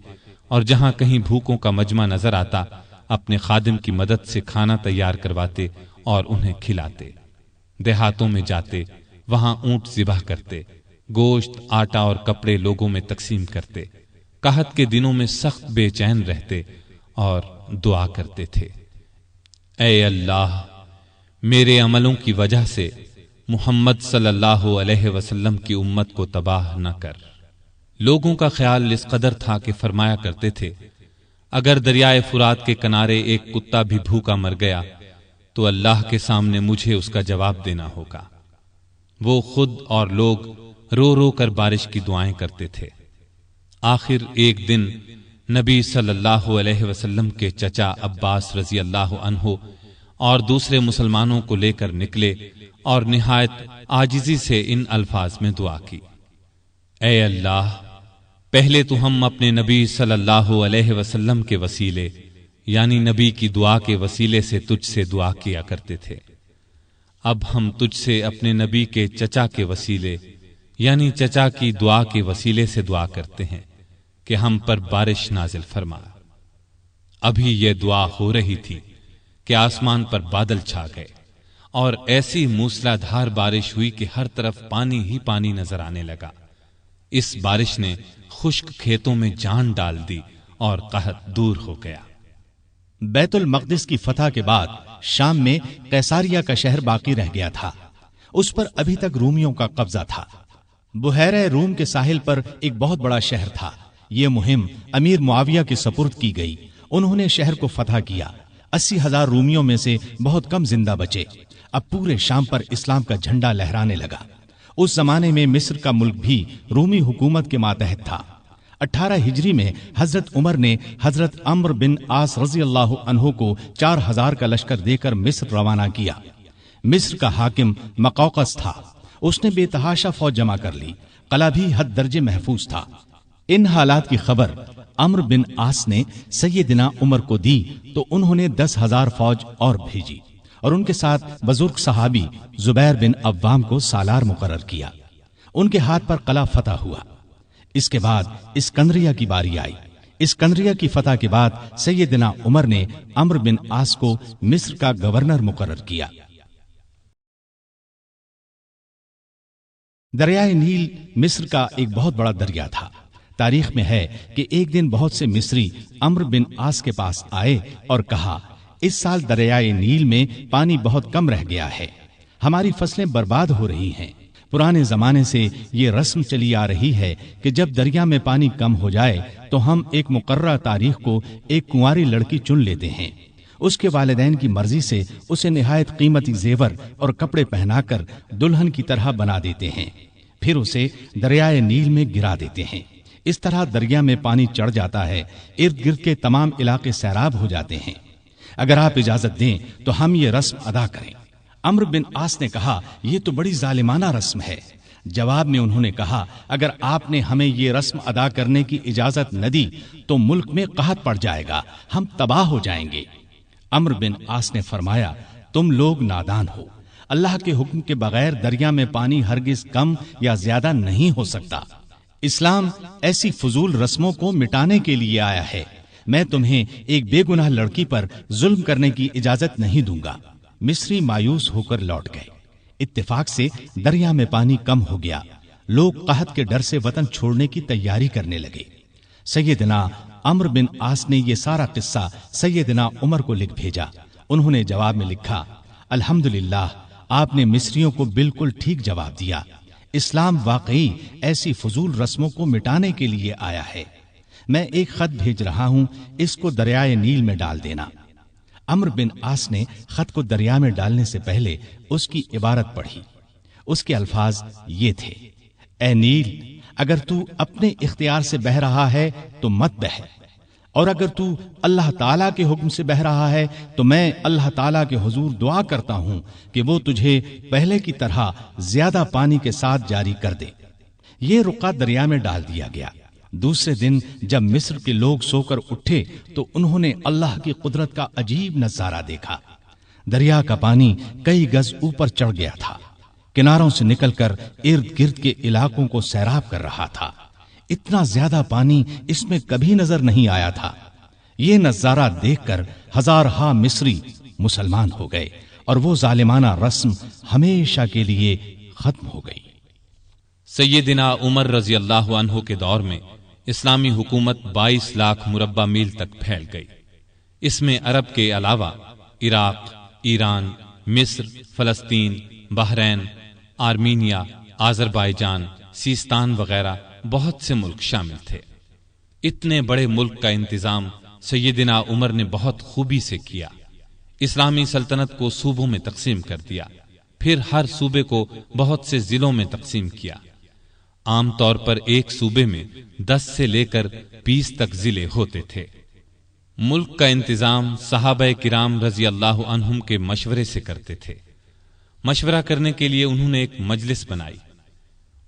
اور جہاں کہیں بھوکوں کا مجمع نظر آتا اپنے خادم کی مدد سے کھانا تیار کرواتے اور انہیں کھلاتے۔ دیہاتوں میں جاتے، وہاں اونٹ ذبح کرتے، گوشت، آٹا اور کپڑے لوگوں میں تقسیم کرتے۔ قحط کے دنوں میں سخت بے چین رہتے اور دعا کرتے تھے، اے اللہ، میرے عملوں کی وجہ سے محمد صلی اللہ علیہ وسلم کی امت کو تباہ نہ کر۔ لوگوں کا خیال اس قدر تھا کہ فرمایا کرتے تھے، اگر دریائے فرات کے کنارے ایک کتا بھی بھوکا مر گیا تو اللہ کے سامنے مجھے اس کا جواب دینا ہوگا۔ وہ خود اور لوگ رو رو کر بارش کی دعائیں کرتے تھے۔ آخر ایک دن نبی صلی اللہ علیہ وسلم کے چچا عباس رضی اللہ عنہ اور دوسرے مسلمانوں کو لے کر نکلے اور نہایت عاجزی سے ان الفاظ میں دعا کی، اے اللہ، پہلے تو ہم اپنے نبی صلی اللہ علیہ وسلم کے وسیلے یعنی نبی کی دعا کے وسیلے سے تجھ سے دعا کیا کرتے تھے، اب ہم تجھ سے اپنے نبی کے چچا کے وسیلے یعنی چچا کی دعا کے وسیلے سے دعا کرتے ہیں کہ ہم پر بارش نازل فرما۔ ابھی یہ دعا ہو رہی تھی کہ آسمان پر بادل چھا گئے اور ایسی موسلا دھار بارش ہوئی کہ ہر طرف پانی ہی پانی نظر آنے لگا۔ اس بارش نے خشک کھیتوں میں جان ڈال دی اور قحط دور ہو گیا۔ بیت المقدس کی فتح کے بعد شام میں قیصاریہ کا شہر باقی رہ گیا تھا، اس پر ابھی تک رومیوں کا قبضہ تھا۔ بحیرہ روم کے ساحل پر ایک بہت بڑا شہر تھا۔ یہ مہم امیر معاویہ کے سپرد کی گئی، انہوں نے شہر کو فتح کیا۔ 80,000 رومیوں میں سے بہت کم زندہ بچے۔ اب پورے شام پر اسلام کا جھنڈا لہرانے لگا۔ اس زمانے میں مصر کا ملک بھی رومی حکومت کے ماتحت تھا۔ 18 ہجری میں حضرت عمر نے حضرت عمرو بن عاص رضی اللہ عنہ کو 4,000 کا لشکر دے کر مصر روانہ کیا۔ مصر کا حاکم مقوقس تھا، اس نے بے تحاشا فوج جمع کر لی، قلعہ بھی حد درجے محفوظ تھا۔ ان حالات کی خبر عمرو بن عاص نے سیدنا عمر کو دی تو انہوں نے 10,000 فوج اور بھیجی اور ان کے ساتھ بزرگ صحابی زبیر بن عوام کو سالار مقرر کیا۔ ان کے ہاتھ پر قلعہ فتح ہوا۔ اس کے بعد اسکندریہ کی باری آئی۔ اسکندریہ کی فتح کے بعد سیدنا عمر نے عمرو بن عاص کو مصر کا گورنر مقرر کیا۔ دریائے نیل مصر کا ایک بہت بڑا دریا تھا۔ تاریخ میں ہے کہ ایک دن بہت سے مصری عمرو بن عاص کے پاس آئے اور کہا، اس سال دریائے نیل میں پانی بہت کم رہ گیا ہے، ہماری فصلیں برباد ہو رہی ہیں۔ پرانے زمانے سے یہ رسم چلی آ رہی ہے کہ جب دریا میں پانی کم ہو جائے تو ہم ایک مقررہ تاریخ کو ایک کنواری لڑکی چن لیتے ہیں، اس کے والدین کی مرضی سے اسے نہایت قیمتی زیور اور کپڑے پہنا کر دلہن کی طرح بنا دیتے ہیں، پھر اسے دریائے نیل میں گرا دیتے ہیں۔ اس طرح دریا میں پانی چڑھ جاتا ہے، ارد گرد کے تمام علاقے سیراب ہو جاتے ہیں۔ اگر آپ اجازت دیں تو ہم یہ رسم ادا کریں۔ عمرو بن عاص نے کہا، یہ تو بڑی ظالمانہ رسم ہے۔ جواب میں انہوں نے کہا، اگر آپ نے ہمیں یہ رسم ادا کرنے کی اجازت نہ دی تو ملک میں قحط پڑ جائے گا، ہم تباہ ہو جائیں گے۔ عمرو بن عاص نے فرمایا، تم لوگ نادان ہو، اللہ کے حکم کے بغیر دریا میں پانی ہرگز کم یا زیادہ نہیں ہو سکتا۔ اسلام ایسی فضول رسموں کو مٹانے کے لیے آیا ہے۔ میں تمہیں ایک بے گناہ لڑکی پر ظلم کرنے کی اجازت نہیں دوں گا۔ مصری مایوس ہو کر لوٹ گئے۔ اتفاق سے دریا میں پانی کم ہو گیا، لوگ قحط کے ڈر سے وطن چھوڑنے کی تیاری کرنے لگے۔ سیدنا عمرو بن عاص نے یہ سارا قصہ سیدنا عمر کو لکھ بھیجا۔ انہوں نے جواب میں لکھا، الحمدللہ، آپ نے مصریوں کو بالکل ٹھیک جواب دیا۔ اسلام واقعی ایسی فضول رسموں کو مٹانے کے لیے آیا ہے۔ میں ایک خط بھیج رہا ہوں، اس کو دریائے نیل میں ڈال دینا۔ عمرو بن عاص نے خط کو دریا میں ڈالنے سے پہلے اس کی عبارت پڑھی۔ اس کے الفاظ یہ تھے، اے نیل، اگر تو اپنے اختیار سے بہہ رہا ہے تو مت بہہ، اور اگر تو اللہ تعالیٰ کے حکم سے بہہ رہا ہے تو میں اللہ تعالیٰ کے حضور دعا کرتا ہوں کہ وہ تجھے پہلے کی طرح زیادہ پانی کے ساتھ جاری کر دے۔ یہ رقعہ دریا میں ڈال دیا گیا۔ دوسرے دن جب مصر کے لوگ سو کر اٹھے تو انہوں نے اللہ کی قدرت کا عجیب نظارہ دیکھا۔ دریا کا پانی کئی گز اوپر چڑھ گیا تھا، کناروں سے نکل کر ارد گرد کے علاقوں کو سیراب کر رہا تھا۔ اتنا زیادہ پانی اس میں کبھی نظر نہیں آیا تھا۔ یہ نظارہ دیکھ کر ہزارہا مصری مسلمان ہو گئے اور وہ ظالمانہ رسم ہمیشہ کے لیے ختم ہو گئی۔ سیدنا عمر رضی اللہ عنہ کے دور میں اسلامی حکومت 22 لاکھ مربع میل تک پھیل گئی۔ اس میں عرب کے علاوہ عراق، ایران، مصر، فلسطین، بحرین، آرمینیا، آذربائیجان، سیستان وغیرہ بہت سے ملک شامل تھے۔ اتنے بڑے ملک کا انتظام سیدنا عمر نے بہت خوبی سے کیا۔ اسلامی سلطنت کو صوبوں میں تقسیم کر دیا، پھر ہر صوبے کو بہت سے ضلعوں میں تقسیم کیا۔ عام طور پر ایک صوبے میں 10 سے لے کر 20 تک ضلع ہوتے تھے۔ ملک کا انتظام صحابہ کرام رضی اللہ عنہم کے مشورے سے کرتے تھے۔ مشورہ کرنے کے لیے انہوں نے ایک مجلس بنائی۔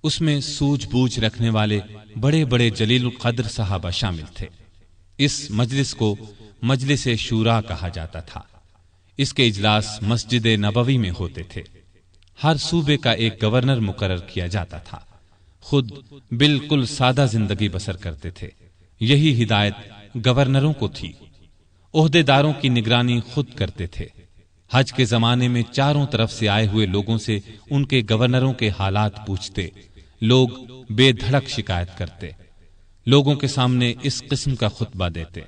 اس میں سوجھ بوجھ رکھنے والے بڑے بڑے جلیل القدر صحابہ شامل تھے۔ اس مجلس کو مجلس شورا کہا جاتا تھا۔ اس کے اجلاس مسجد نبوی میں ہوتے تھے۔ ہر صوبے کا ایک گورنر مقرر کیا جاتا تھا۔ خود بالکل سادہ زندگی بسر کرتے تھے۔ یہی ہدایت گورنروں کو تھی۔ عہدے داروں کی نگرانی خود کرتے تھے۔ حج کے زمانے میں چاروں طرف سے آئے ہوئے لوگوں سے ان کے گورنروں کے حالات پوچھتے، لوگ بے دھڑک شکایت کرتے، لوگوں کے سامنے اس قسم کا خطبہ دیتے،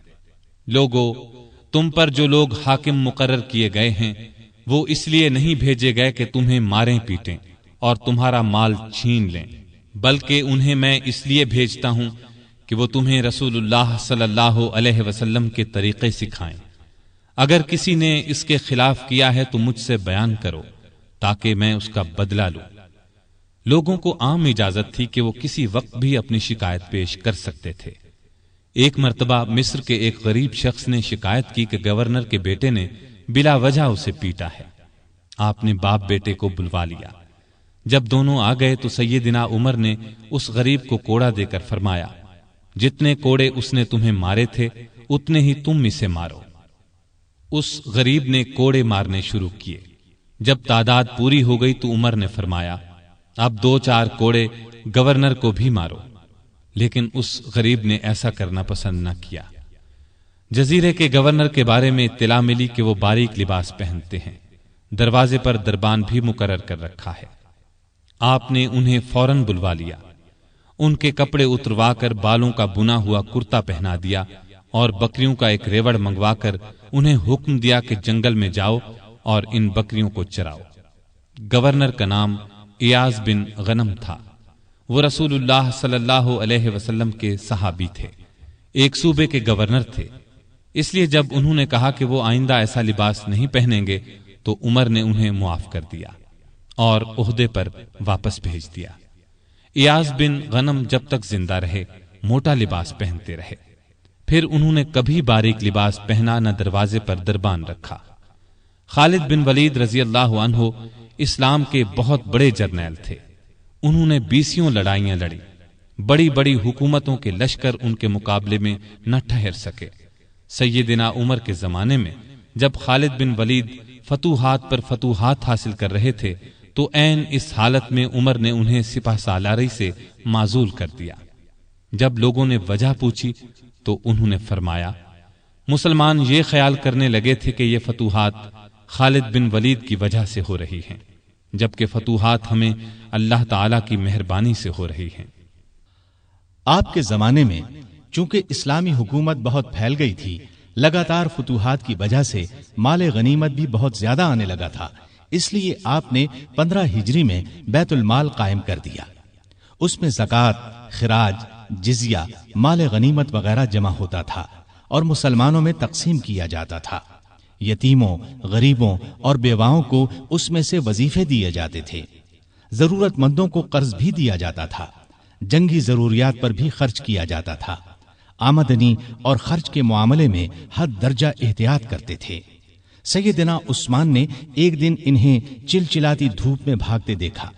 لوگو، تم پر جو لوگ حاکم مقرر کیے گئے ہیں وہ اس لیے نہیں بھیجے گئے کہ تمہیں ماریں پیٹیں اور تمہارا مال چھین لیں، بلکہ انہیں میں اس لیے بھیجتا ہوں کہ وہ تمہیں رسول اللہ صلی اللہ علیہ وسلم کے طریقے سکھائیں۔ اگر کسی نے اس کے خلاف کیا ہے تو مجھ سے بیان کرو تاکہ میں اس کا بدلہ لوں۔ لوگوں کو عام اجازت تھی کہ وہ کسی وقت بھی اپنی شکایت پیش کر سکتے تھے۔ ایک مرتبہ مصر کے ایک غریب شخص نے شکایت کی کہ گورنر کے بیٹے نے بلا وجہ اسے پیٹا ہے۔ آپ نے باپ بیٹے کو بلوا لیا۔ جب دونوں آ گئے تو سیدنا عمر نے اس غریب کو کوڑا دے کر فرمایا، جتنے کوڑے اس نے تمہیں مارے تھے اتنے ہی تم اسے مارو۔ اس غریب نے کوڑے مارنے شروع کیے۔ جب تعداد پوری ہو گئی تو عمر نے فرمایا، اب 2-4 کوڑے گورنر کو بھی مارو، لیکن اس غریب نے ایسا کرنا پسند نہ کیا۔ جزیرے کے گورنر کے بارے میں اطلاع ملی کہ وہ باریک لباس پہنتے ہیں، دروازے پر دربان بھی مقرر کر رکھا ہے۔ آپ نے انہیں فوراً بلوا لیا، ان کے کپڑے اتروا کر بالوں کا بنا ہوا کرتا پہنا دیا اور بکریوں کا ایک ریوڑ منگوا کر انہیں حکم دیا کہ جنگل میں جاؤ اور ان بکریوں کو چراؤ۔ گورنر کا نام ایاز بن غنم تھا۔ وہ رسول اللہ صلی اللہ علیہ وسلم کے صحابی تھے، ایک صوبے کے گورنر تھے۔ اس لیے جب انہوں نے کہا کہ وہ آئندہ ایسا لباس نہیں پہنیں گے تو عمر نے انہیں معاف کر دیا اور عہدے پر واپس بھیج دیا۔ ایاز بن غنم جب تک زندہ رہے موٹا لباس پہنتے رہے، پھر انہوں نے کبھی باریک لباس پہنا نہ دروازے پر دربان رکھا۔ خالد بن ولید رضی اللہ عنہ اسلام کے بہت بڑے جرنیل تھے۔ انہوں نے 20 لڑائیاں لڑی۔ بڑی بڑی حکومتوں کے لشکر ان کے مقابلے میں نہ ٹھہر سکے۔ سیدنا عمر کے زمانے میں جب خالد بن ولید فتوحات پر فتوحات حاصل کر رہے تھے تو عین اس حالت میں عمر نے انہیں سپہ سالاری سے معزول کر دیا۔ جب لوگوں نے وجہ پوچھی تو انہوں نے فرمایا، مسلمان یہ خیال کرنے لگے تھے کہ یہ فتوحات خالد بن ولید کی وجہ سے ہو رہی ہیں، جبکہ فتوحات ہمیں اللہ تعالی کی مہربانی سے ہو رہی ہیں۔ آپ کے زمانے میں چونکہ اسلامی حکومت بہت پھیل گئی تھی، لگاتار فتوحات کی وجہ سے مال غنیمت بھی بہت زیادہ آنے لگا تھا، اس لیے آپ نے 15 ہجری میں بیت المال قائم کر دیا۔ اس میں زکوٰۃ، خراج، جزیہ، مال غنیمت وغیرہ جمع ہوتا تھا اور مسلمانوں میں تقسیم کیا جاتا تھا۔ یتیموں، غریبوں اور بیواؤں کو اس میں سے وظیفے دیے جاتے تھے۔ ضرورت مندوں کو قرض بھی دیا جاتا تھا۔ جنگی ضروریات پر بھی خرچ کیا جاتا تھا۔ آمدنی اور خرچ کے معاملے میں حد درجہ احتیاط کرتے تھے۔ سیدنا عثمان نے ایک دن انہیں چلچلاتی دھوپ میں بھاگتے دیکھا۔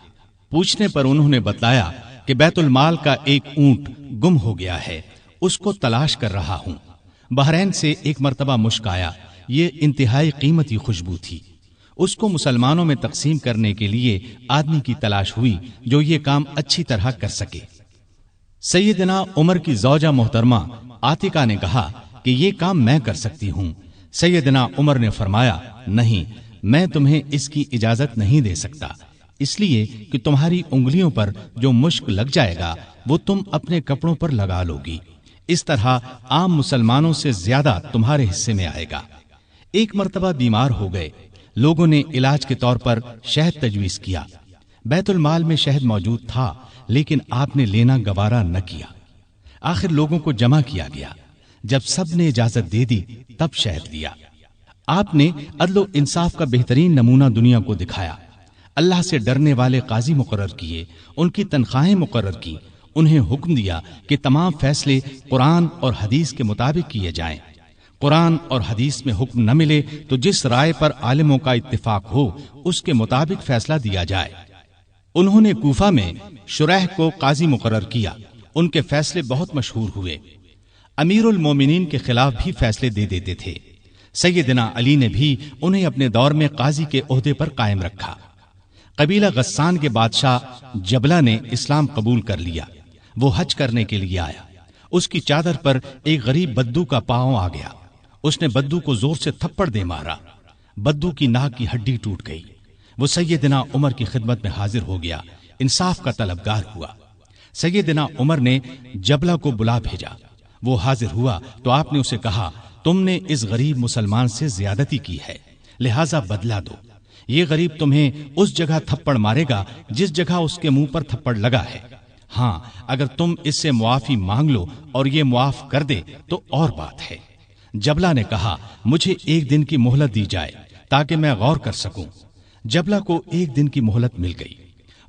پوچھنے پر انہوں نے بتلایا کہ بیت المال کا ایک اونٹ گم ہو گیا ہے، اس کو تلاش کر رہا ہوں۔ بحرین سے ایک مرتبہ مشک آیا، یہ انتہائی قیمتی خوشبو تھی۔ اس کو مسلمانوں میں تقسیم کرنے کے لیے آدمی کی تلاش ہوئی جو یہ کام اچھی طرح کر سکے۔ سیدنا عمر کی زوجہ محترمہ عاتقہ نے کہا کہ یہ کام میں کر سکتی ہوں۔ سیدنا عمر نے فرمایا، نہیں، میں تمہیں اس کی اجازت نہیں دے سکتا، اس لیے کہ تمہاری انگلیوں پر جو مشک لگ جائے گا وہ تم اپنے کپڑوں پر لگا لو گی، اس طرح عام مسلمانوں سے زیادہ تمہارے حصے میں آئے گا۔ ایک مرتبہ بیمار ہو گئے، لوگوں نے علاج کے طور پر شہد تجویز کیا۔ بیت المال میں شہد موجود تھا، لیکن آپ نے لینا گوارا نہ کیا۔ آخر لوگوں کو جمع کیا گیا، جب سب نے اجازت دے دی تب شہد دیا۔ آپ نے عدل و انصاف کا بہترین نمونہ دنیا کو دکھایا۔ اللہ سے ڈرنے والے قاضی مقرر کیے، ان کی تنخواہیں مقرر کی، انہیں حکم دیا کہ تمام فیصلے قرآن اور حدیث کے مطابق کیے جائیں۔ قرآن اور حدیث میں حکم نہ ملے تو جس رائے پر عالموں کا اتفاق ہو اس کے مطابق فیصلہ دیا جائے۔ انہوں نے کوفہ میں شریح کو قاضی مقرر کیا، ان کے فیصلے بہت مشہور ہوئے۔ امیر المومنین کے خلاف بھی فیصلے دے دیتے تھے۔ سیدنا علی نے بھی انہیں اپنے دور میں قاضی کے عہدے پر قائم رکھا۔ قبیلہ غسان کے بادشاہ جبلہ نے اسلام قبول کر لیا۔ وہ حج کرنے کے لیے آیا، اس کی چادر پر ایک غریب بدو کا پاؤں آ گیا۔ اس نے بدو کو زور سے تھپڑ دے مارا، بدو کی ناک کی ہڈی ٹوٹ گئی۔ وہ سیدنا عمر کی خدمت میں حاضر ہو گیا، انصاف کا طلبگار ہوا۔ سیدنا عمر نے جبلہ کو بلا بھیجا، وہ حاضر ہوا تو آپ نے اسے کہا، تم نے اس غریب مسلمان سے زیادتی کی ہے، لہذا بدلہ دو۔ یہ غریب تمہیں اس جگہ تھپڑ مارے گا جس جگہ اس کے منہ پر تھپڑ لگا ہے۔ ہاں، اگر تم اس سے معافی مانگ لو اور یہ معاف کر دے تو اور بات ہے۔ جبلہ نے کہا، مجھے ایک دن کی مہلت دی جائے تاکہ میں غور کر سکوں۔ جبلہ کو ایک دن کی مہلت مل گئی۔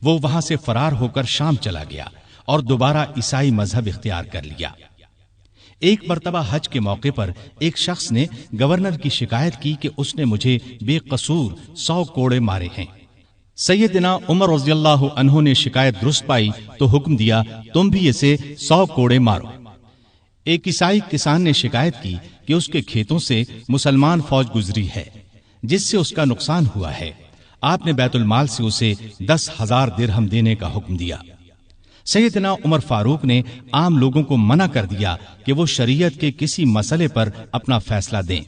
وہ وہاں سے فرار ہو کر شام چلا گیا اور دوبارہ عیسائی مذہب اختیار کر لیا۔ ایک مرتبہ حج کے موقع پر ایک شخص نے گورنر کی شکایت کی کہ اس نے مجھے بے قصور 100 کوڑے مارے ہیں۔ سیدنا عمر رضی اللہ عنہ نے شکایت درست پائی تو حکم دیا، تم بھی اسے 100 کوڑے مارو۔ ایک عیسائی کسان نے شکایت کی کہ اس کے کھیتوں سے مسلمان فوج گزری ہے جس سے اس کا نقصان ہوا ہے۔ آپ نے بیت المال سے اسے 10,000 درہم دینے کا حکم دیا۔ سیدنا عمر فاروق نے عام لوگوں کو منع کر دیا کہ وہ شریعت کے کسی مسئلے پر اپنا فیصلہ دیں۔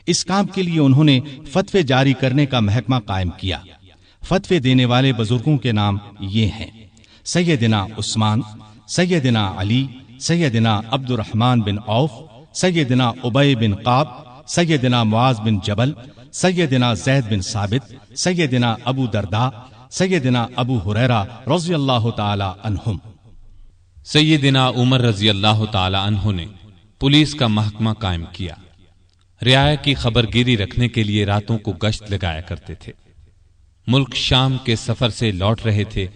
اس کام کے لیے انہوں نے فتوے جاری کرنے کا محکمہ قائم کیا۔ فتوے دینے والے بزرگوں کے نام یہ ہیں: سیدنا عثمان، سیدنا علی، سیدنا عبد الرحمن بن عوف، سیدنا ابی بن قعب، سیدنا معاذ بن جبل، سیدنا زید بن ثابت، سیدنا ابو درداء، سیدنا ابو ہریرہ رضی اللہ تعالی عنہم۔ سیدنا عمر رضی اللہ تعالی عنہ نے پولیس کا محکمہ قائم کیا۔ رعایا کی خبر گیری رکھنے کے لیے راتوں کو گشت لگایا کرتے تھے۔ ملک شام کے سفر سے لوٹ رہے تھے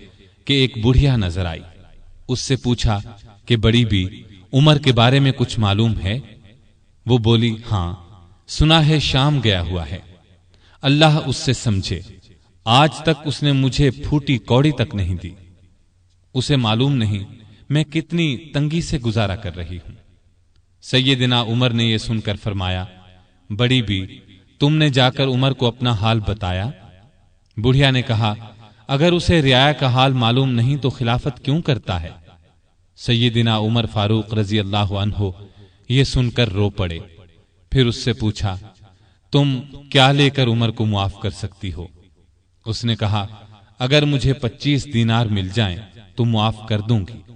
کہ ایک بڑھیا نظر آئی۔ اس سے پوچھا کہ بڑی بی، عمر کے بارے میں کچھ معلوم ہے؟ وہ بولی، ہاں، سنا ہے شام گیا ہوا ہے، اللہ اس سے سمجھے، آج تک اس نے مجھے پھوٹی کوڑی تک نہیں دی۔ اسے معلوم نہیں میں کتنی تنگی سے گزارا کر رہی ہوں۔ سیدنا عمر نے یہ سن کر فرمایا، بڑی بی، تم نے جا کر عمر کو اپنا حال بتایا؟ بڑھیا نے کہا، اگر اسے رعایا کا حال معلوم نہیں تو خلافت کیوں کرتا ہے؟ سیدنا عمر فاروق رضی اللہ عنہ یہ سن کر رو پڑے۔ پھر اس سے پوچھا، تم کیا لے کر عمر کو معاف کر سکتی ہو؟ اس نے کہا، اگر مجھے 25 دینار مل جائیں تو معاف کر دوں گی۔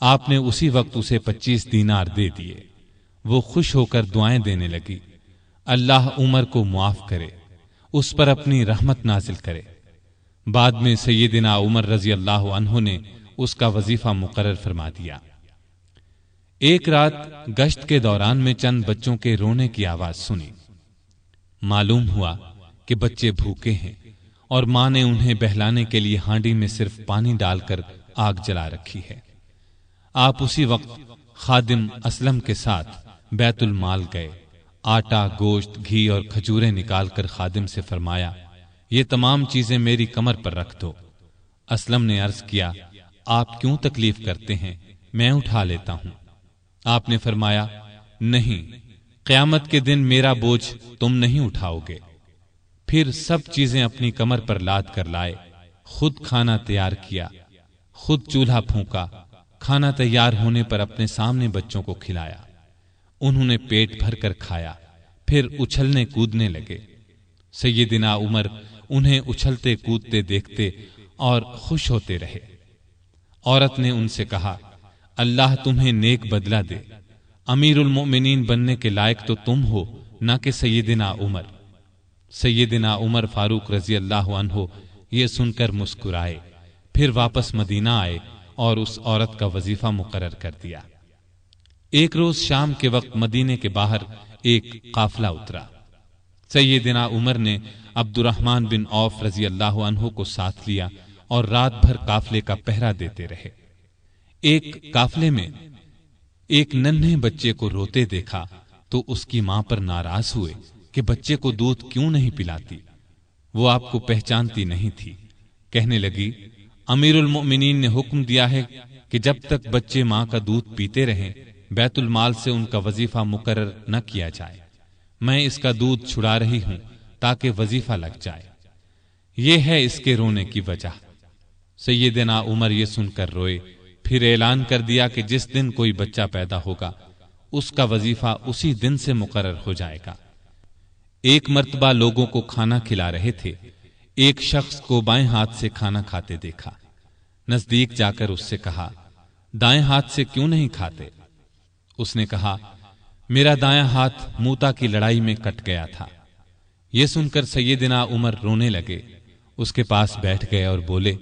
آپ نے اسی وقت اسے 25 دینار دے دیے۔ وہ خوش ہو کر دعائیں دینے لگی، اللہ عمر کو معاف کرے، اس پر اپنی رحمت نازل کرے۔ بعد میں سیدنا عمر رضی اللہ عنہ نے اس کا وظیفہ مقرر فرما دیا۔ ایک رات گشت کے دوران میں چند بچوں کے رونے کی آواز سنی۔ معلوم ہوا کہ بچے بھوکے ہیں اور ماں نے انہیں بہلانے کے لیے ہانڈی میں صرف پانی ڈال کر آگ جلا رکھی ہے۔ آپ اسی وقت خادم اسلم کے ساتھ بیت المال گئے، آٹا، گوشت، گھی اور کھجوریں نکال کر خادم سے فرمایا، یہ تمام چیزیں میری کمر پر رکھ دو۔ اسلم نے عرض کیا، آپ کیوں تکلیف کرتے ہیں، میں اٹھا لیتا ہوں۔ آپ نے فرمایا، نہیں، قیامت کے دن میرا بوجھ تم نہیں اٹھاؤ گے۔ پھر سب چیزیں اپنی کمر پر لاد کر لائے، خود کھانا تیار کیا، خود چولہا پھونکا، کھانا تیار ہونے پر اپنے سامنے بچوں کو کھلایا۔ انہوں نے پیٹ بھر کر کھایا، پھر اچھلنے کودنے لگے۔ سیدنا عمر انہیں اچھلتے کودتے دیکھتے اور خوش ہوتے رہے۔ عورت نے ان سے کہا، اللہ تمہیں نیک بدلہ دے، امیر المؤمنین بننے کے لائق تو تم ہو، نہ کہ سیدنا عمر۔ سیدنا عمر فاروق رضی اللہ عنہ یہ سن کر مسکرائے، پھر واپس مدینہ آئے اور اس عورت کا وظیفہ مقرر کر دیا۔ ایک روز شام کے وقت مدینے کے باہر ایک قافلہ اترا۔ سیدنا عمر نے عبد الرحمن بن عوف رضی اللہ عنہ کو ساتھ لیا اور رات بھر قافلے کا پہرا دیتے رہے۔ ایک قافلے میں ایک ننھے بچے کو روتے دیکھا تو اس کی ماں پر ناراض ہوئے کہ بچے کو دودھ کیوں نہیں پلاتی۔ وہ آپ کو پہچانتی نہیں تھی، کہنے لگی، امیر المؤمنین نے حکم دیا ہے کہ جب تک بچے ماں کا دودھ پیتے رہیں بیت المال سے ان کا وظیفہ مقرر نہ کیا جائے۔ میں اس کا دودھ چھڑا رہی ہوں تاکہ وظیفہ لگ جائے۔ یہ ہے اس کے رونے کی وجہ۔ سیدنا عمر یہ سن کر روئے، پھر اعلان کر دیا کہ جس دن کوئی بچہ پیدا ہوگا اس کا وظیفہ اسی دن سے مقرر ہو جائے گا۔ ایک مرتبہ لوگوں کو کھانا کھلا رہے تھے، ایک شخص کو بائیں ہاتھ سے کھانا کھاتے دیکھا۔ نزدیک جا کر اس سے کہا، دائیں ہاتھ سے کیوں نہیں کھاتے؟ اس نے کہا، میرا دایاں ہاتھ موتا کی لڑائی میں کٹ گیا تھا۔ یہ سن کر سیدنا عمر رونے لگے، اس کے پاس بیٹھ گئے اور بولے،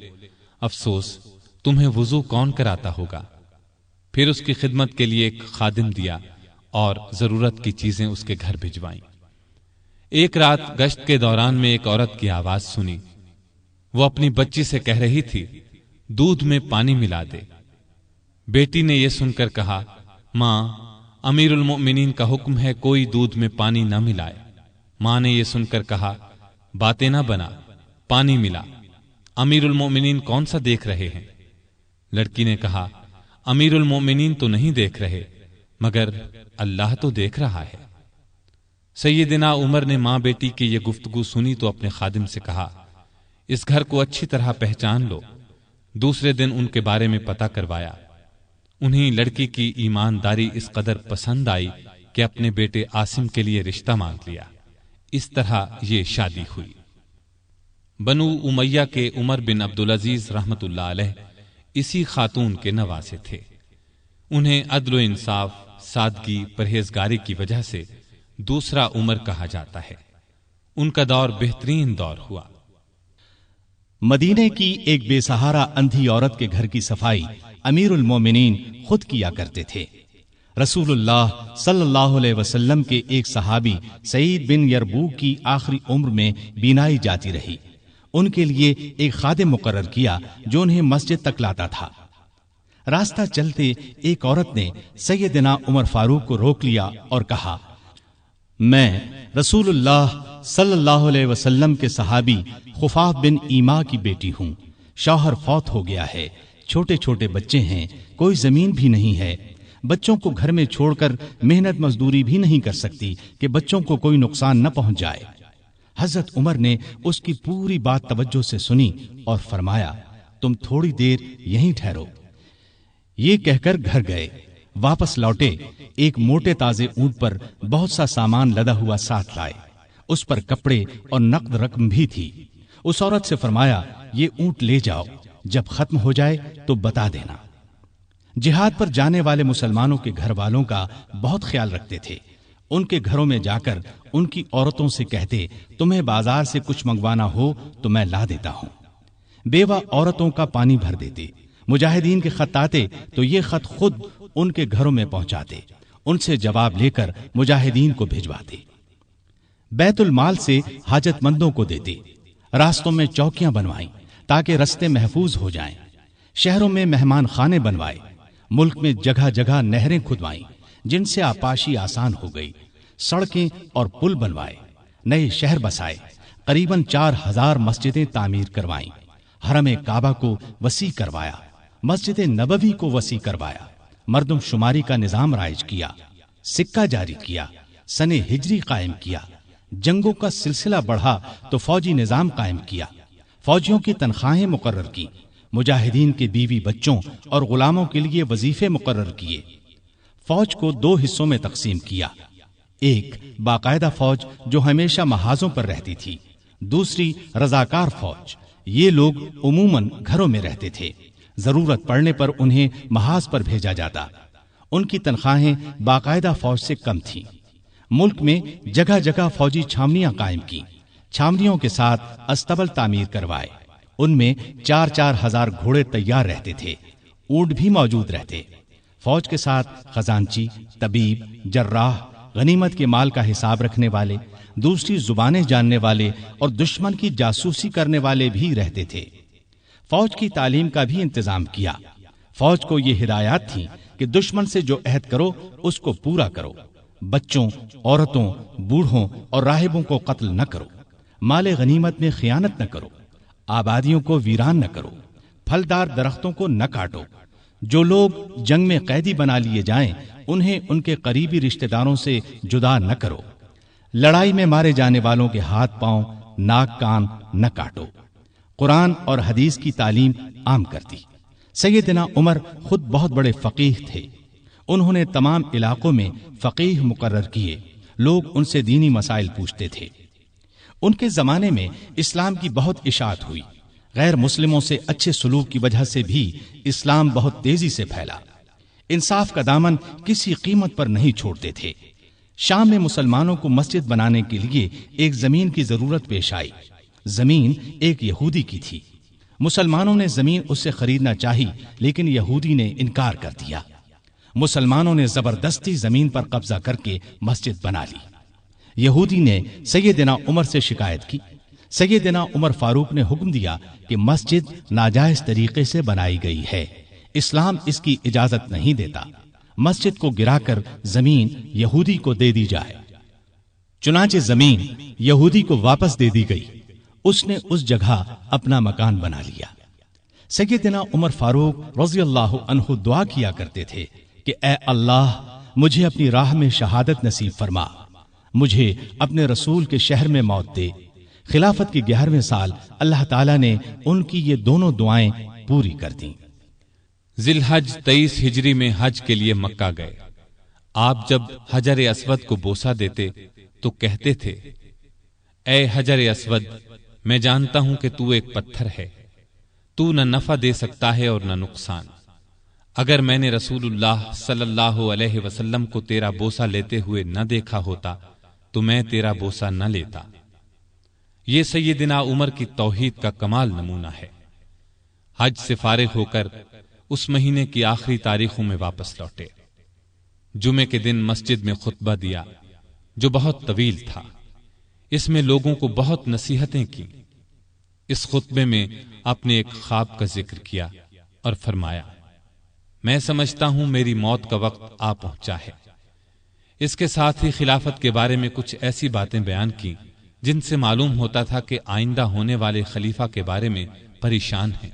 افسوس، تمہیں وضو کون کراتا ہوگا؟ پھر اس کی خدمت کے لیے ایک خادم دیا اور ضرورت کی چیزیں اس کے گھر بھجوائیں۔ ایک رات گشت کے دوران میں ایک عورت کی آواز سنی۔ وہ اپنی بچی سے کہہ رہی تھی، دودھ میں پانی ملا دے۔ بیٹی نے یہ سن کر کہا، ماں، امیر المؤمنین کا حکم ہے کوئی دودھ میں پانی نہ ملائے۔ ماں نے یہ سن کر کہا، باتیں نہ بنا، پانی ملا، امیر المؤمنین کون سا دیکھ رہے ہیں؟ لڑکی نے کہا، امیر المؤمنین تو نہیں دیکھ رہے، مگر اللہ تو دیکھ رہا ہے۔ سیدنا عمر نے ماں بیٹی کی یہ گفتگو سنی تو اپنے خادم سے کہا، اس گھر کو اچھی طرح پہچان لو۔ دوسرے دن ان کے بارے میں پتہ کروایا۔ انہیں لڑکی کی ایمانداری اس قدر پسند آئی کہ اپنے بیٹے عاصم کے لیے رشتہ مانگ لیا۔ اس طرح یہ شادی ہوئی۔ بنو امیہ کے عمر بن عبدالعزیز رحمت اللہ علیہ اسی خاتون کے نواسے تھے۔ انہیں عدل و انصاف، سادگی، پرہیزگاری کی وجہ سے دوسرا عمر کہا جاتا ہے۔ ان کا دور بہترین دور ہوا۔ مدینے کی ایک بے سہارا اندھی عورت کے گھر کی صفائی امیر المومنین خود کیا کرتے تھے۔ رسول اللہ صلی اللہ علیہ وسلم کے ایک صحابی سعید بن یربوک کی آخری عمر میں بینائی جاتی رہی۔ ان کے لیے ایک خادم مقرر کیا جو انہیں مسجد تک لاتا تھا۔ راستہ چلتے ایک عورت نے سیدنا عمر فاروق کو روک لیا اور کہا، میں رسول اللہ صلی اللہ علیہ وسلم کے صحابی خفاف بن ایما کی بیٹی ہوں۔ شوہر فوت ہو گیا ہے، چھوٹے چھوٹے بچے ہیں، کوئی زمین بھی نہیں ہے، بچوں کو گھر میں چھوڑ کر محنت مزدوری بھی نہیں کر سکتی کہ بچوں کو کوئی نقصان نہ پہنچ جائے۔ حضرت عمر نے اس کی پوری بات توجہ سے سنی اور فرمایا، تم تھوڑی دیر یہیں ٹھہرو۔ یہ کہہ کر گھر گئے۔ واپس لوٹے، ایک موٹے تازے اونٹ پر بہت سا سامان لدا ہوا ساتھ لائے۔ اس پر کپڑے اور نقد رقم بھی تھی۔ اس عورت سے فرمایا، یہ اونٹ لے جاؤ، جب ختم ہو جائے تو بتا دینا۔ جہاد پر جانے والے مسلمانوں کے گھر والوں کا بہت خیال رکھتے تھے۔ ان کے گھروں میں جا کر ان کی عورتوں سے کہتے تمہیں بازار سے کچھ منگوانا ہو تو میں لا دیتا ہوں۔ بیوہ عورتوں کا پانی بھر دیتے۔ مجاہدین کے خط آتے تو یہ خط خود ان کے گھروں میں پہنچاتے، ان سے جواب لے کر مجاہدین کو بھجواتے۔ بیت المال سے حاجت مندوں کو دیتے۔ راستوں میں چوکیاں بنوائیں تاکہ رستے محفوظ ہو جائیں۔ شہروں میں مہمان خانے بنوائے۔ ملک میں جگہ جگہ نہریں کھدوائیں جن سے آپاشی آسان ہو گئی۔ سڑکیں اور پل بنوائے۔ نئے شہر بسائے۔ قریباً 4000 مسجدیں تعمیر کروائیں۔ حرم کعبہ کو وسیع کروایا۔ مسجد نبوی کو وسیع کروایا۔ مردم شماری کا نظام رائج کیا۔ سکہ جاری کیا۔ سن ہجری قائم کیا۔ جنگوں کا سلسلہ بڑھا تو فوجی نظام قائم کیا۔ فوجیوں کی تنخواہیں مقرر کی۔ مجاہدین کے بیوی بچوں اور غلاموں کے لیے وظیفے مقرر کیے۔ فوج کو 2 حصوں میں تقسیم کیا۔ ایک باقاعدہ فوج جو ہمیشہ محاذوں پر رہتی تھی، دوسری رضاکار فوج۔ یہ لوگ عموماً گھروں میں رہتے تھے، ضرورت پڑنے پر انہیں محاذ پر بھیجا جاتا۔ ان کی تنخواہیں باقاعدہ فوج سے کم تھیں۔ ملک میں جگہ جگہ فوجی چھاونیاں قائم کی۔ چھاونیوں کے ساتھ استبل تعمیر کروائے۔ ان میں 4-4 ہزار گھوڑے تیار رہتے تھے۔ اونٹ بھی موجود رہتے۔ فوج کے ساتھ خزانچی، طبیب، جراح، غنیمت کے مال کا حساب رکھنے والے، دوسری زبانیں جاننے والے اور دشمن کی جاسوسی کرنے والے بھی رہتے تھے۔ فوج کی تعلیم کا بھی انتظام کیا۔ فوج کو یہ ہدایات تھیں کہ دشمن سے جو عہد کرو اس کو پورا کرو۔ بچوں، عورتوں، بوڑھوں اور راہبوں کو قتل نہ کرو۔ مال غنیمت میں خیانت نہ کرو۔ آبادیوں کو ویران نہ کرو۔ پھلدار درختوں کو نہ کاٹو۔ جو لوگ جنگ میں قیدی بنا لیے جائیں انہیں ان کے قریبی رشتہ داروں سے جدا نہ کرو۔ لڑائی میں مارے جانے والوں کے ہاتھ پاؤں، ناک کان نہ کاٹو۔ قرآن اور حدیث کی تعلیم عام کر دی۔ سیدنا عمر خود بہت بڑے فقیہ تھے۔ انہوں نے تمام علاقوں میں فقیہ مقرر کیے۔ لوگ ان سے دینی مسائل پوچھتے تھے۔ ان کے زمانے میں اسلام کی بہت اشاعت ہوئی۔ غیر مسلموں سے اچھے سلوک کی وجہ سے بھی اسلام بہت تیزی سے پھیلا۔ انصاف کا دامن کسی قیمت پر نہیں چھوڑتے تھے۔ شام میں مسلمانوں کو مسجد بنانے کے لیے ایک زمین کی ضرورت پیش آئی۔ زمین ایک یہودی کی تھی۔ مسلمانوں نے زمین اس سے خریدنا چاہی لیکن یہودی نے انکار کر دیا۔ مسلمانوں نے زبردستی زمین پر قبضہ کر کے مسجد بنا لی۔ یہودی نے سیدنا عمر سے شکایت کی۔ سیدنا عمر فاروق نے حکم دیا کہ مسجد ناجائز طریقے سے بنائی گئی ہے، اسلام اس کی اجازت نہیں دیتا، مسجد کو گرا کر زمین یہودی کو دے دی جائے۔ چنانچہ زمین یہودی کو واپس دے دی گئی۔ اس نے اس جگہ اپنا مکان بنا لیا۔ سیدنا عمر فاروق رضی اللہ عنہ دعا کیا کرتے تھے کہ اے اللہ مجھے اپنی راہ میں شہادت نصیب فرما، مجھے اپنے رسول کے شہر میں موت دے۔ خلافت کے 11ویں سال اللہ تعالیٰ نے ان کی یہ دونوں دعائیں پوری کر دیں۔ ذی الحج 23 ہجری میں حج کے لیے مکہ گئے۔ آپ جب حجر اسود کو بوسہ دیتے تو کہتے تھے اے حجر اسود، میں جانتا ہوں کہ تو ایک پتھر ہے، تو نہ نفع دے سکتا ہے اور نہ نقصان۔ اگر میں نے رسول اللہ صلی اللہ علیہ وسلم کو تیرا بوسہ لیتے ہوئے نہ دیکھا ہوتا تو میں تیرا بوسہ نہ لیتا۔ یہ سیدنا عمر کی توحید کا کمال نمونہ ہے۔ حج سے فارغ ہو کر اس مہینے کی آخری تاریخوں میں واپس لوٹے۔ جمعے کے دن مسجد میں خطبہ دیا جو بہت طویل تھا۔ اس میں لوگوں کو بہت نصیحتیں کی۔ اس خطبے میں اپنے ایک خواب کا ذکر کیا اور فرمایا میں سمجھتا ہوں میری موت کا وقت آ پہنچا ہے۔ اس کے ساتھ ہی خلافت کے بارے میں کچھ ایسی باتیں بیان کی جن سے معلوم ہوتا تھا کہ آئندہ ہونے والے خلیفہ کے بارے میں پریشان ہیں۔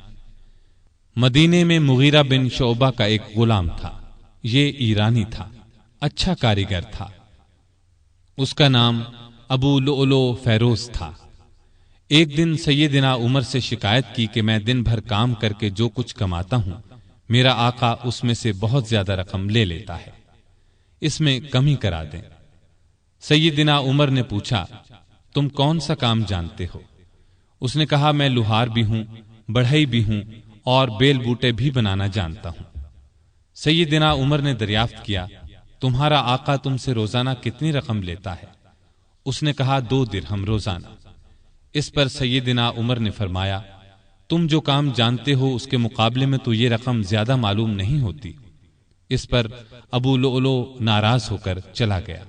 مدینے میں مغیرہ بن شعبہ کا ایک غلام تھا۔ یہ ایرانی تھا، اچھا کاریگر تھا۔ اس کا نام ابو لؤلؤ فیروز تھا۔ ایک دن سیدنا عمر سے شکایت کی کہ میں دن بھر کام کر کے جو کچھ کماتا ہوں میرا آقا اس میں سے بہت زیادہ رقم لے لیتا ہے، اس میں کمی کرا دیں۔ سیدنا عمر نے پوچھا تم کون سا کام جانتے ہو؟ اس نے کہا میں لوہار بھی ہوں، بڑھئی بھی ہوں اور بیل بوٹے بھی بنانا جانتا ہوں۔ سیدنا عمر نے دریافت کیا تمہارا آقا تم سے روزانہ کتنی رقم لیتا ہے؟ اس نے کہا 2 درہم روزانہ۔ اس پر سیدنا عمر نے فرمایا تم جو کام جانتے ہو اس کے مقابلے میں تو یہ رقم زیادہ معلوم نہیں ہوتی۔ اس پر ابو لؤلؤ ناراض ہو کر چلا گیا۔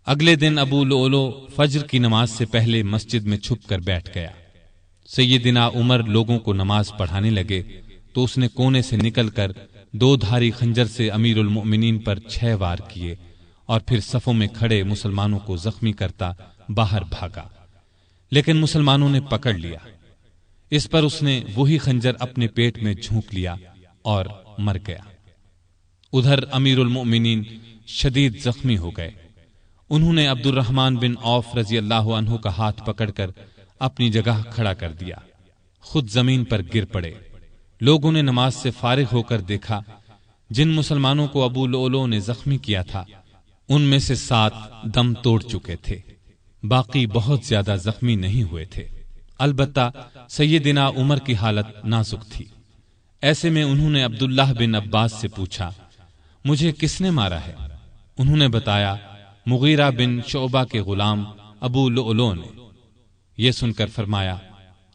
اگلے دن ابو لؤلؤ فجر کی نماز سے پہلے مسجد میں چھپ کر بیٹھ گیا۔ سیدنا عمر لوگوں کو نماز پڑھانے لگے تو اس نے کونے سے نکل کر 2 دھاری خنجر سے امیر المؤمنین پر 6 وار کیے اور پھر صفوں میں کھڑے مسلمانوں کو زخمی کرتا باہر بھاگا، لیکن مسلمانوں نے پکڑ لیا۔ اس پر اس نے وہی خنجر اپنے پیٹ میں جھونک لیا اور مر گیا۔ ادھر امیر المؤمنین شدید زخمی ہو گئے۔ انہوں نے عبد الرحمن بن عوف رضی اللہ عنہ کا ہاتھ پکڑ کر اپنی جگہ کھڑا کر دیا، خود زمین پر گر پڑے۔ لوگوں نے نماز سے فارغ ہو کر دیکھا جن مسلمانوں کو ابو لؤلؤ نے زخمی کیا تھا ان میں سے 7 دم توڑ چکے تھے، باقی بہت زیادہ زخمی نہیں ہوئے تھے۔ البتہ سیدنا عمر کی حالت نازک تھی۔ ایسے میں انہوں نے عبداللہ بن عباس سے پوچھا مجھے کس نے مارا ہے؟ انہوں نے بتایا مغیرہ بن شعبہ کے غلام ابو لؤلؤ نے۔ یہ سن کر فرمایا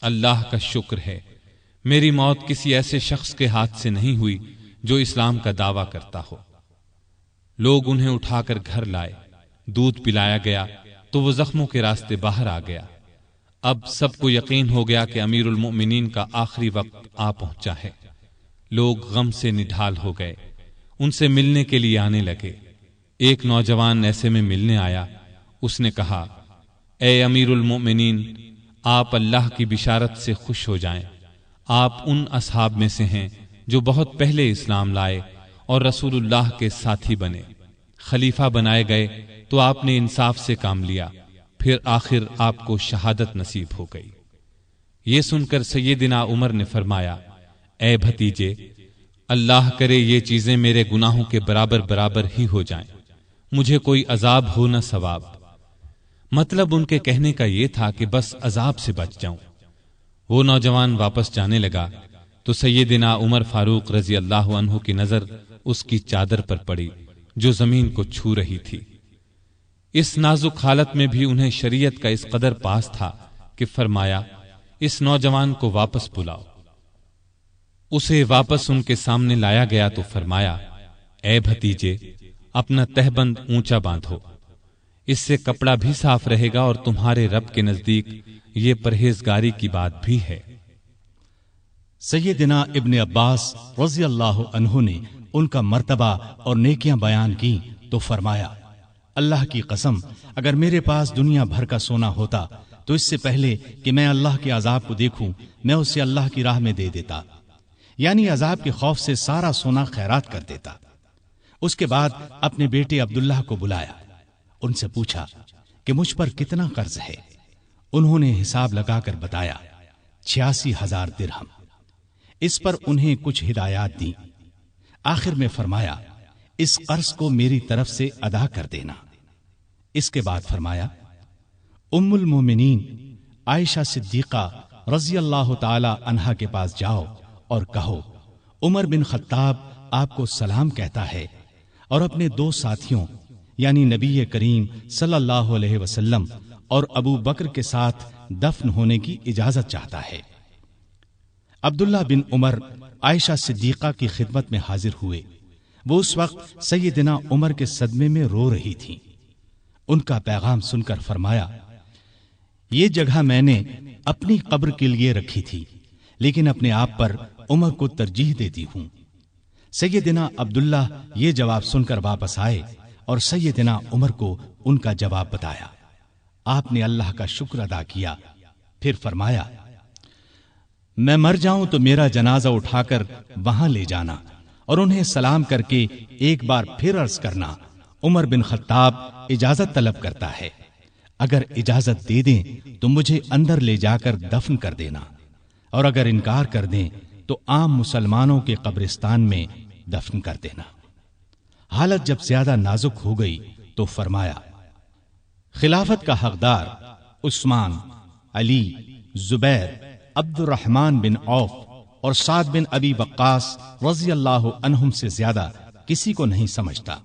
اللہ کا شکر ہے میری موت کسی ایسے شخص کے ہاتھ سے نہیں ہوئی جو اسلام کا دعویٰ کرتا ہو۔ لوگ انہیں اٹھا کر گھر لائے، دودھ پلایا گیا تو وہ زخموں کے راستے باہر آ گیا۔ اب سب کو یقین ہو گیا کہ امیر المؤمنین کا آخری وقت آ پہنچا ہے۔ لوگ غم سے نڈھال ہو گئے، ان سے ملنے کے لیے آنے لگے۔ ایک نوجوان ایسے میں ملنے آیا، اس نے کہا اے امیر المؤمنین، آپ اللہ کی بشارت سے خوش ہو جائیں، آپ ان اصحاب میں سے ہیں جو بہت پہلے اسلام لائے اور رسول اللہ کے ساتھی بنے، خلیفہ بنائے گئے تو آپ نے انصاف سے کام لیا، پھر آخر آپ کو شہادت نصیب ہو گئی۔ یہ سن کر سیدنا عمر نے فرمایا اے بھتیجے، اللہ کرے یہ چیزیں میرے گناہوں کے برابر برابر ہی ہو جائیں، مجھے کوئی عذاب ہو نہ ثواب۔ مطلب ان کے کہنے کا یہ تھا کہ بس عذاب سے بچ جاؤں۔ وہ نوجوان واپس جانے لگا تو سیدنا عمر فاروق رضی اللہ عنہ کی نظر اس کی چادر پر پڑی جو زمین کو چھو رہی تھی۔ اس نازک حالت میں بھی انہیں شریعت کا اس قدر پاس تھا کہ فرمایا اس نوجوان کو واپس بلاؤ۔ اسے واپس ان کے سامنے لایا گیا تو فرمایا اے بھتیجے، اپنا تہبند اونچا باندھو، اس سے کپڑا بھی صاف رہے گا اور تمہارے رب کے نزدیک یہ پرہیزگاری کی بات بھی ہے۔ سیدنا ابن عباس رضی اللہ عنہ نے ان کا مرتبہ اور نیکیاں بیان کی تو فرمایا اللہ کی قسم اگر میرے پاس دنیا بھر کا سونا ہوتا تو اس سے پہلے کہ میں اللہ کے عذاب کو دیکھوں میں اسے اللہ کی راہ میں دے دیتا، یعنی عذاب کے خوف سے سارا سونا خیرات کر دیتا۔ اس کے بعد اپنے بیٹے عبداللہ کو بلایا، ان سے پوچھا کہ مجھ پر کتنا قرض ہے۔ انہوں نے حساب لگا کر بتایا 86,000 درہم۔ اس پر انہیں کچھ ہدایات دی۔ آخر میں فرمایا اس قرض کو میری طرف سے ادا کر دینا۔ اس کے بعد فرمایا ام المومنین عائشہ صدیقہ رضی اللہ تعالی عنہا کے پاس جاؤ اور کہو عمر بن خطاب آپ کو سلام کہتا ہے اور اپنے 2 ساتھیوں یعنی نبی کریم صلی اللہ علیہ وسلم اور ابو بکر کے ساتھ دفن ہونے کی اجازت چاہتا ہے۔ عبداللہ بن عمر عائشہ صدیقہ کی خدمت میں حاضر ہوئے۔ وہ اس وقت سیدنا عمر کے صدمے میں رو رہی تھیں۔ ان کا پیغام سن کر فرمایا یہ جگہ میں نے اپنی قبر کے لیے رکھی تھی لیکن اپنے آپ پر عمر کو ترجیح دیتی ہوں۔ سیدنا عبداللہ یہ جواب سن کر واپس آئے اور سیدنا عمر کو ان کا جواب بتایا۔ آپ نے اللہ کا شکر ادا کیا، پھر فرمایا میں مر جاؤں تو میرا جنازہ اٹھا کر وہاں لے جانا اور انہیں سلام کر کے ایک بار پھر عرض کرنا عمر بن خطاب اجازت طلب کرتا ہے، اگر اجازت دے دیں تو مجھے اندر لے جا کر دفن کر دینا، اور اگر انکار کر دیں تو عام مسلمانوں کے قبرستان میں دفن کر دینا۔ حالت جب زیادہ نازک ہو گئی تو فرمایا خلافت کا حقدار عثمان، علی زبیر، عبد الرحمن بن عوف اور سعد بن ابی وقاص رضی اللہ عنہم سے زیادہ کسی کو نہیں سمجھتا۔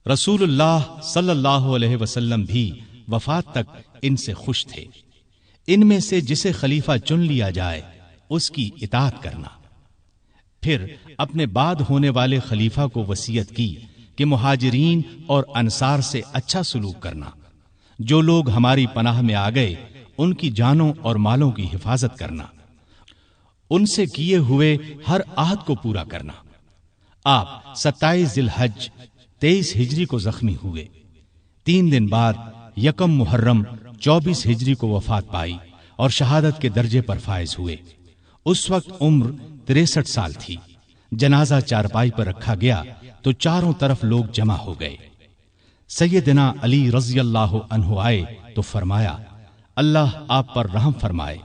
رسول اللہ صلی اللہ علیہ وسلم بھی وفات تک ان سے خوش تھے۔ ان میں سے جسے خلیفہ چن لیا جائے اس کی اطاعت کرنا۔ پھر اپنے بعد ہونے والے خلیفہ کو وصیت کی کہ مہاجرین اور انصار سے اچھا سلوک کرنا، جو لوگ ہماری پناہ میں آ گئے ان کی جانوں اور مالوں کی حفاظت کرنا، ان سے کیے ہوئے ہر عہد کو پورا کرنا۔ آپ 27 ذی الحج 23 ہجری کو زخمی ہوئے۔ 3 دن بعد یکم محرم 24 ہجری کو وفات پائی اور شہادت کے درجے پر فائز ہوئے۔ اس وقت عمر 63 سال تھی۔ جنازہ چارپائی پر رکھا گیا تو چاروں طرف لوگ جمع ہو گئے۔ سیدنا علی رضی اللہ عنہ آئے تو فرمایا، اللہ آپ پر رحم فرمائے،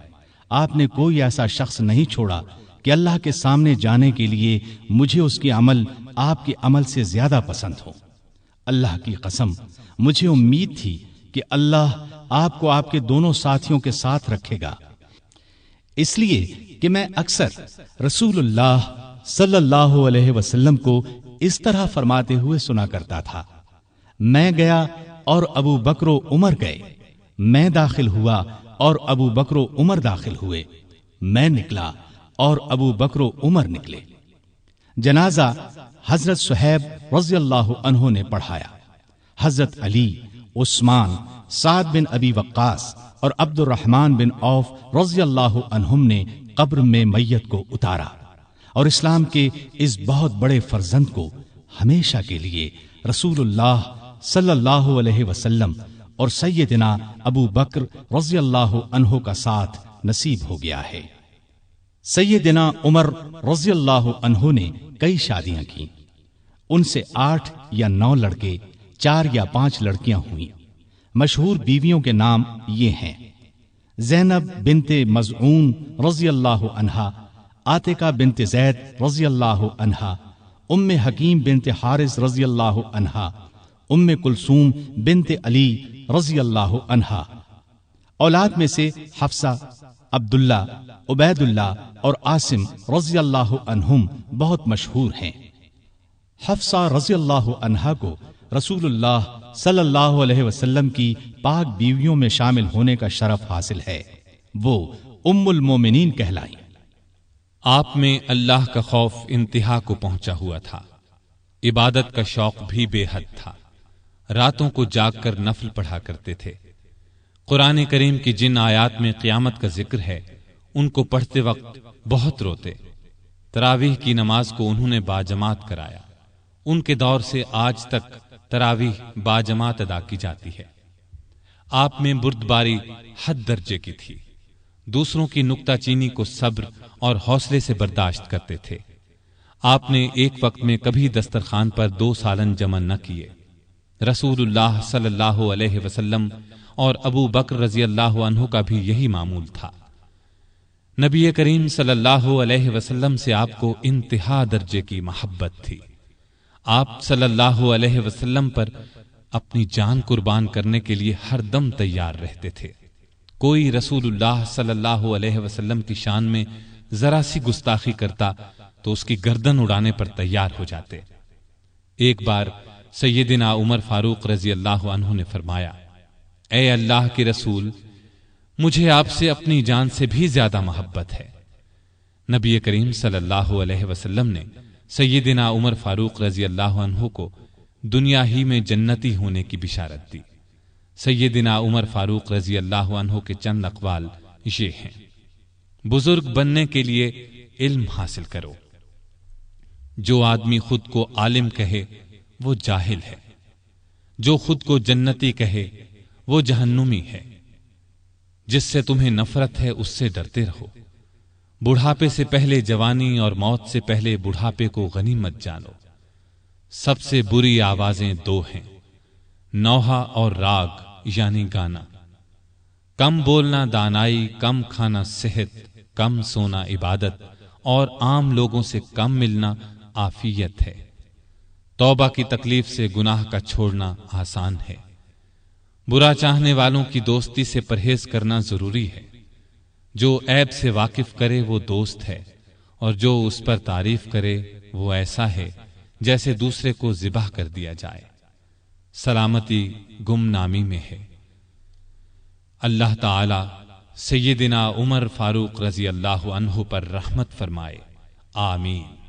آپ نے کوئی ایسا شخص نہیں چھوڑا کہ اللہ کے سامنے جانے کے لیے مجھے اس کے عمل آپ کے عمل سے زیادہ پسند ہو۔ اللہ کی قسم مجھے امید تھی کہ اللہ آپ کو آپ کے دونوں ساتھیوں کے ساتھ رکھے گا، اس لیے کہ میں اکثر رسول اللہ صلی اللہ علیہ وسلم کو اس طرح فرماتے ہوئے سنا کرتا تھا، میں گیا اور ابو بکر و عمر گئے، میں داخل ہوا اور ابو بکر و عمر داخل ہوئے، میں نکلا اور ابو بکر و عمر نکلے۔ جنازہ حضرت صہیب رضی اللہ عنہ نے پڑھایا۔ حضرت علی، عثمان، سعد بن ابی وقاص اور عبد الرحمن بن عوف رضی اللہ عنہم نے قبر میں میت کو اتارا اور اسلام کے اس بہت بڑے فرزند کو ہمیشہ کے لیے رسول اللہ صلی اللہ علیہ وسلم اور سیدنا ابو بکر رضی اللہ عنہ کا ساتھ نصیب ہو گیا ہے۔ سیدنا عمر رضی اللہ عنہ نے کئی شادیاں کی، ان سے 8 یا 9 لڑکے، 4 یا 5 لڑکیاں ہوئیں۔ مشہور بیویوں کے نام یہ ہیں: زینب بنت مزعون رضی اللہ عنہا، عاتقہ بنت زید رضی اللہ عنہا، ام حکیم بنت حارث رضی اللہ عنہا، ام کلثوم بنت علی رضی اللہ عنہا۔ اولاد میں سے حفصہ، عبداللہ، عبید اللہ اور عاصم رضی اللہ عنہم بہت مشہور ہیں۔ حفصہ رضی اللہ عنہا کو رسول اللہ صلی اللہ علیہ وسلم کی پاک بیویوں میں شامل ہونے کا شرف حاصل ہے، وہ ام المومنین کہلائیں۔ آپ میں اللہ کا خوف انتہا کو پہنچا ہوا تھا، عبادت کا شوق بھی بے حد تھا، راتوں کو جاگ کر نفل پڑھا کرتے تھے۔ قرآن کریم کی جن آیات میں قیامت کا ذکر ہے ان کو پڑھتے وقت بہت روتے۔ تراویح کی نماز کو انہوں نے باجماعت کرایا، ان کے دور سے آج تک تراویح باجماعت ادا کی جاتی ہے۔ آپ میں بردباری حد درجے کی تھی، دوسروں کی نکتہ چینی کو صبر اور حوصلے سے برداشت کرتے تھے۔ آپ نے ایک وقت میں کبھی دسترخوان پر 2 سالن جمع نہ کیے۔ رسول اللہ صلی اللہ علیہ وسلم اور ابو بکر رضی اللہ عنہ کا بھی یہی معمول تھا۔ نبی کریم صلی اللہ علیہ وسلم سے آپ کو انتہا درجے کی محبت تھی۔ آپ صلی اللہ علیہ وسلم پر اپنی جان قربان کرنے کے لیے ہر دم تیار رہتے تھے۔ کوئی رسول اللہ صلی اللہ علیہ وسلم کی شان میں ذرا سی گستاخی کرتا تو اس کی گردن اڑانے پر تیار ہو جاتے۔ ایک بار سیدنا عمر فاروق رضی اللہ عنہ نے فرمایا، اے اللہ کے رسول، مجھے آپ سے اپنی جان سے بھی زیادہ محبت ہے۔ نبی کریم صلی اللہ علیہ وسلم نے سیدنا عمر فاروق رضی اللہ عنہ کو دنیا ہی میں جنتی ہونے کی بشارت دی۔ سیدنا عمر فاروق رضی اللہ عنہ کے چند اقوال یہ ہیں: بزرگ بننے کے لیے علم حاصل کرو۔ جو آدمی خود کو عالم کہے وہ جاہل ہے، جو خود کو جنتی کہے وہ جہنمی ہے۔ جس سے تمہیں نفرت ہے اس سے ڈرتے رہو۔ بڑھاپے سے پہلے جوانی اور موت سے پہلے بڑھاپے کو غنیمت جانو۔ سب سے بری آوازیں 2 ہیں، نوحہ اور راگ یعنی گانا۔ کم بولنا دانائی، کم کھانا صحت، کم سونا عبادت اور عام لوگوں سے کم ملنا عافیت ہے۔ توبہ کی تکلیف سے گناہ کا چھوڑنا آسان ہے۔ برا چاہنے والوں کی دوستی سے پرہیز کرنا ضروری ہے۔ جو عیب سے واقف کرے وہ دوست ہے، اور جو اس پر تعریف کرے وہ ایسا ہے جیسے دوسرے کو ذبح کر دیا جائے۔ سلامتی گمنامی میں ہے۔ اللہ تعالی سیدنا عمر فاروق رضی اللہ عنہ پر رحمت فرمائے، آمین۔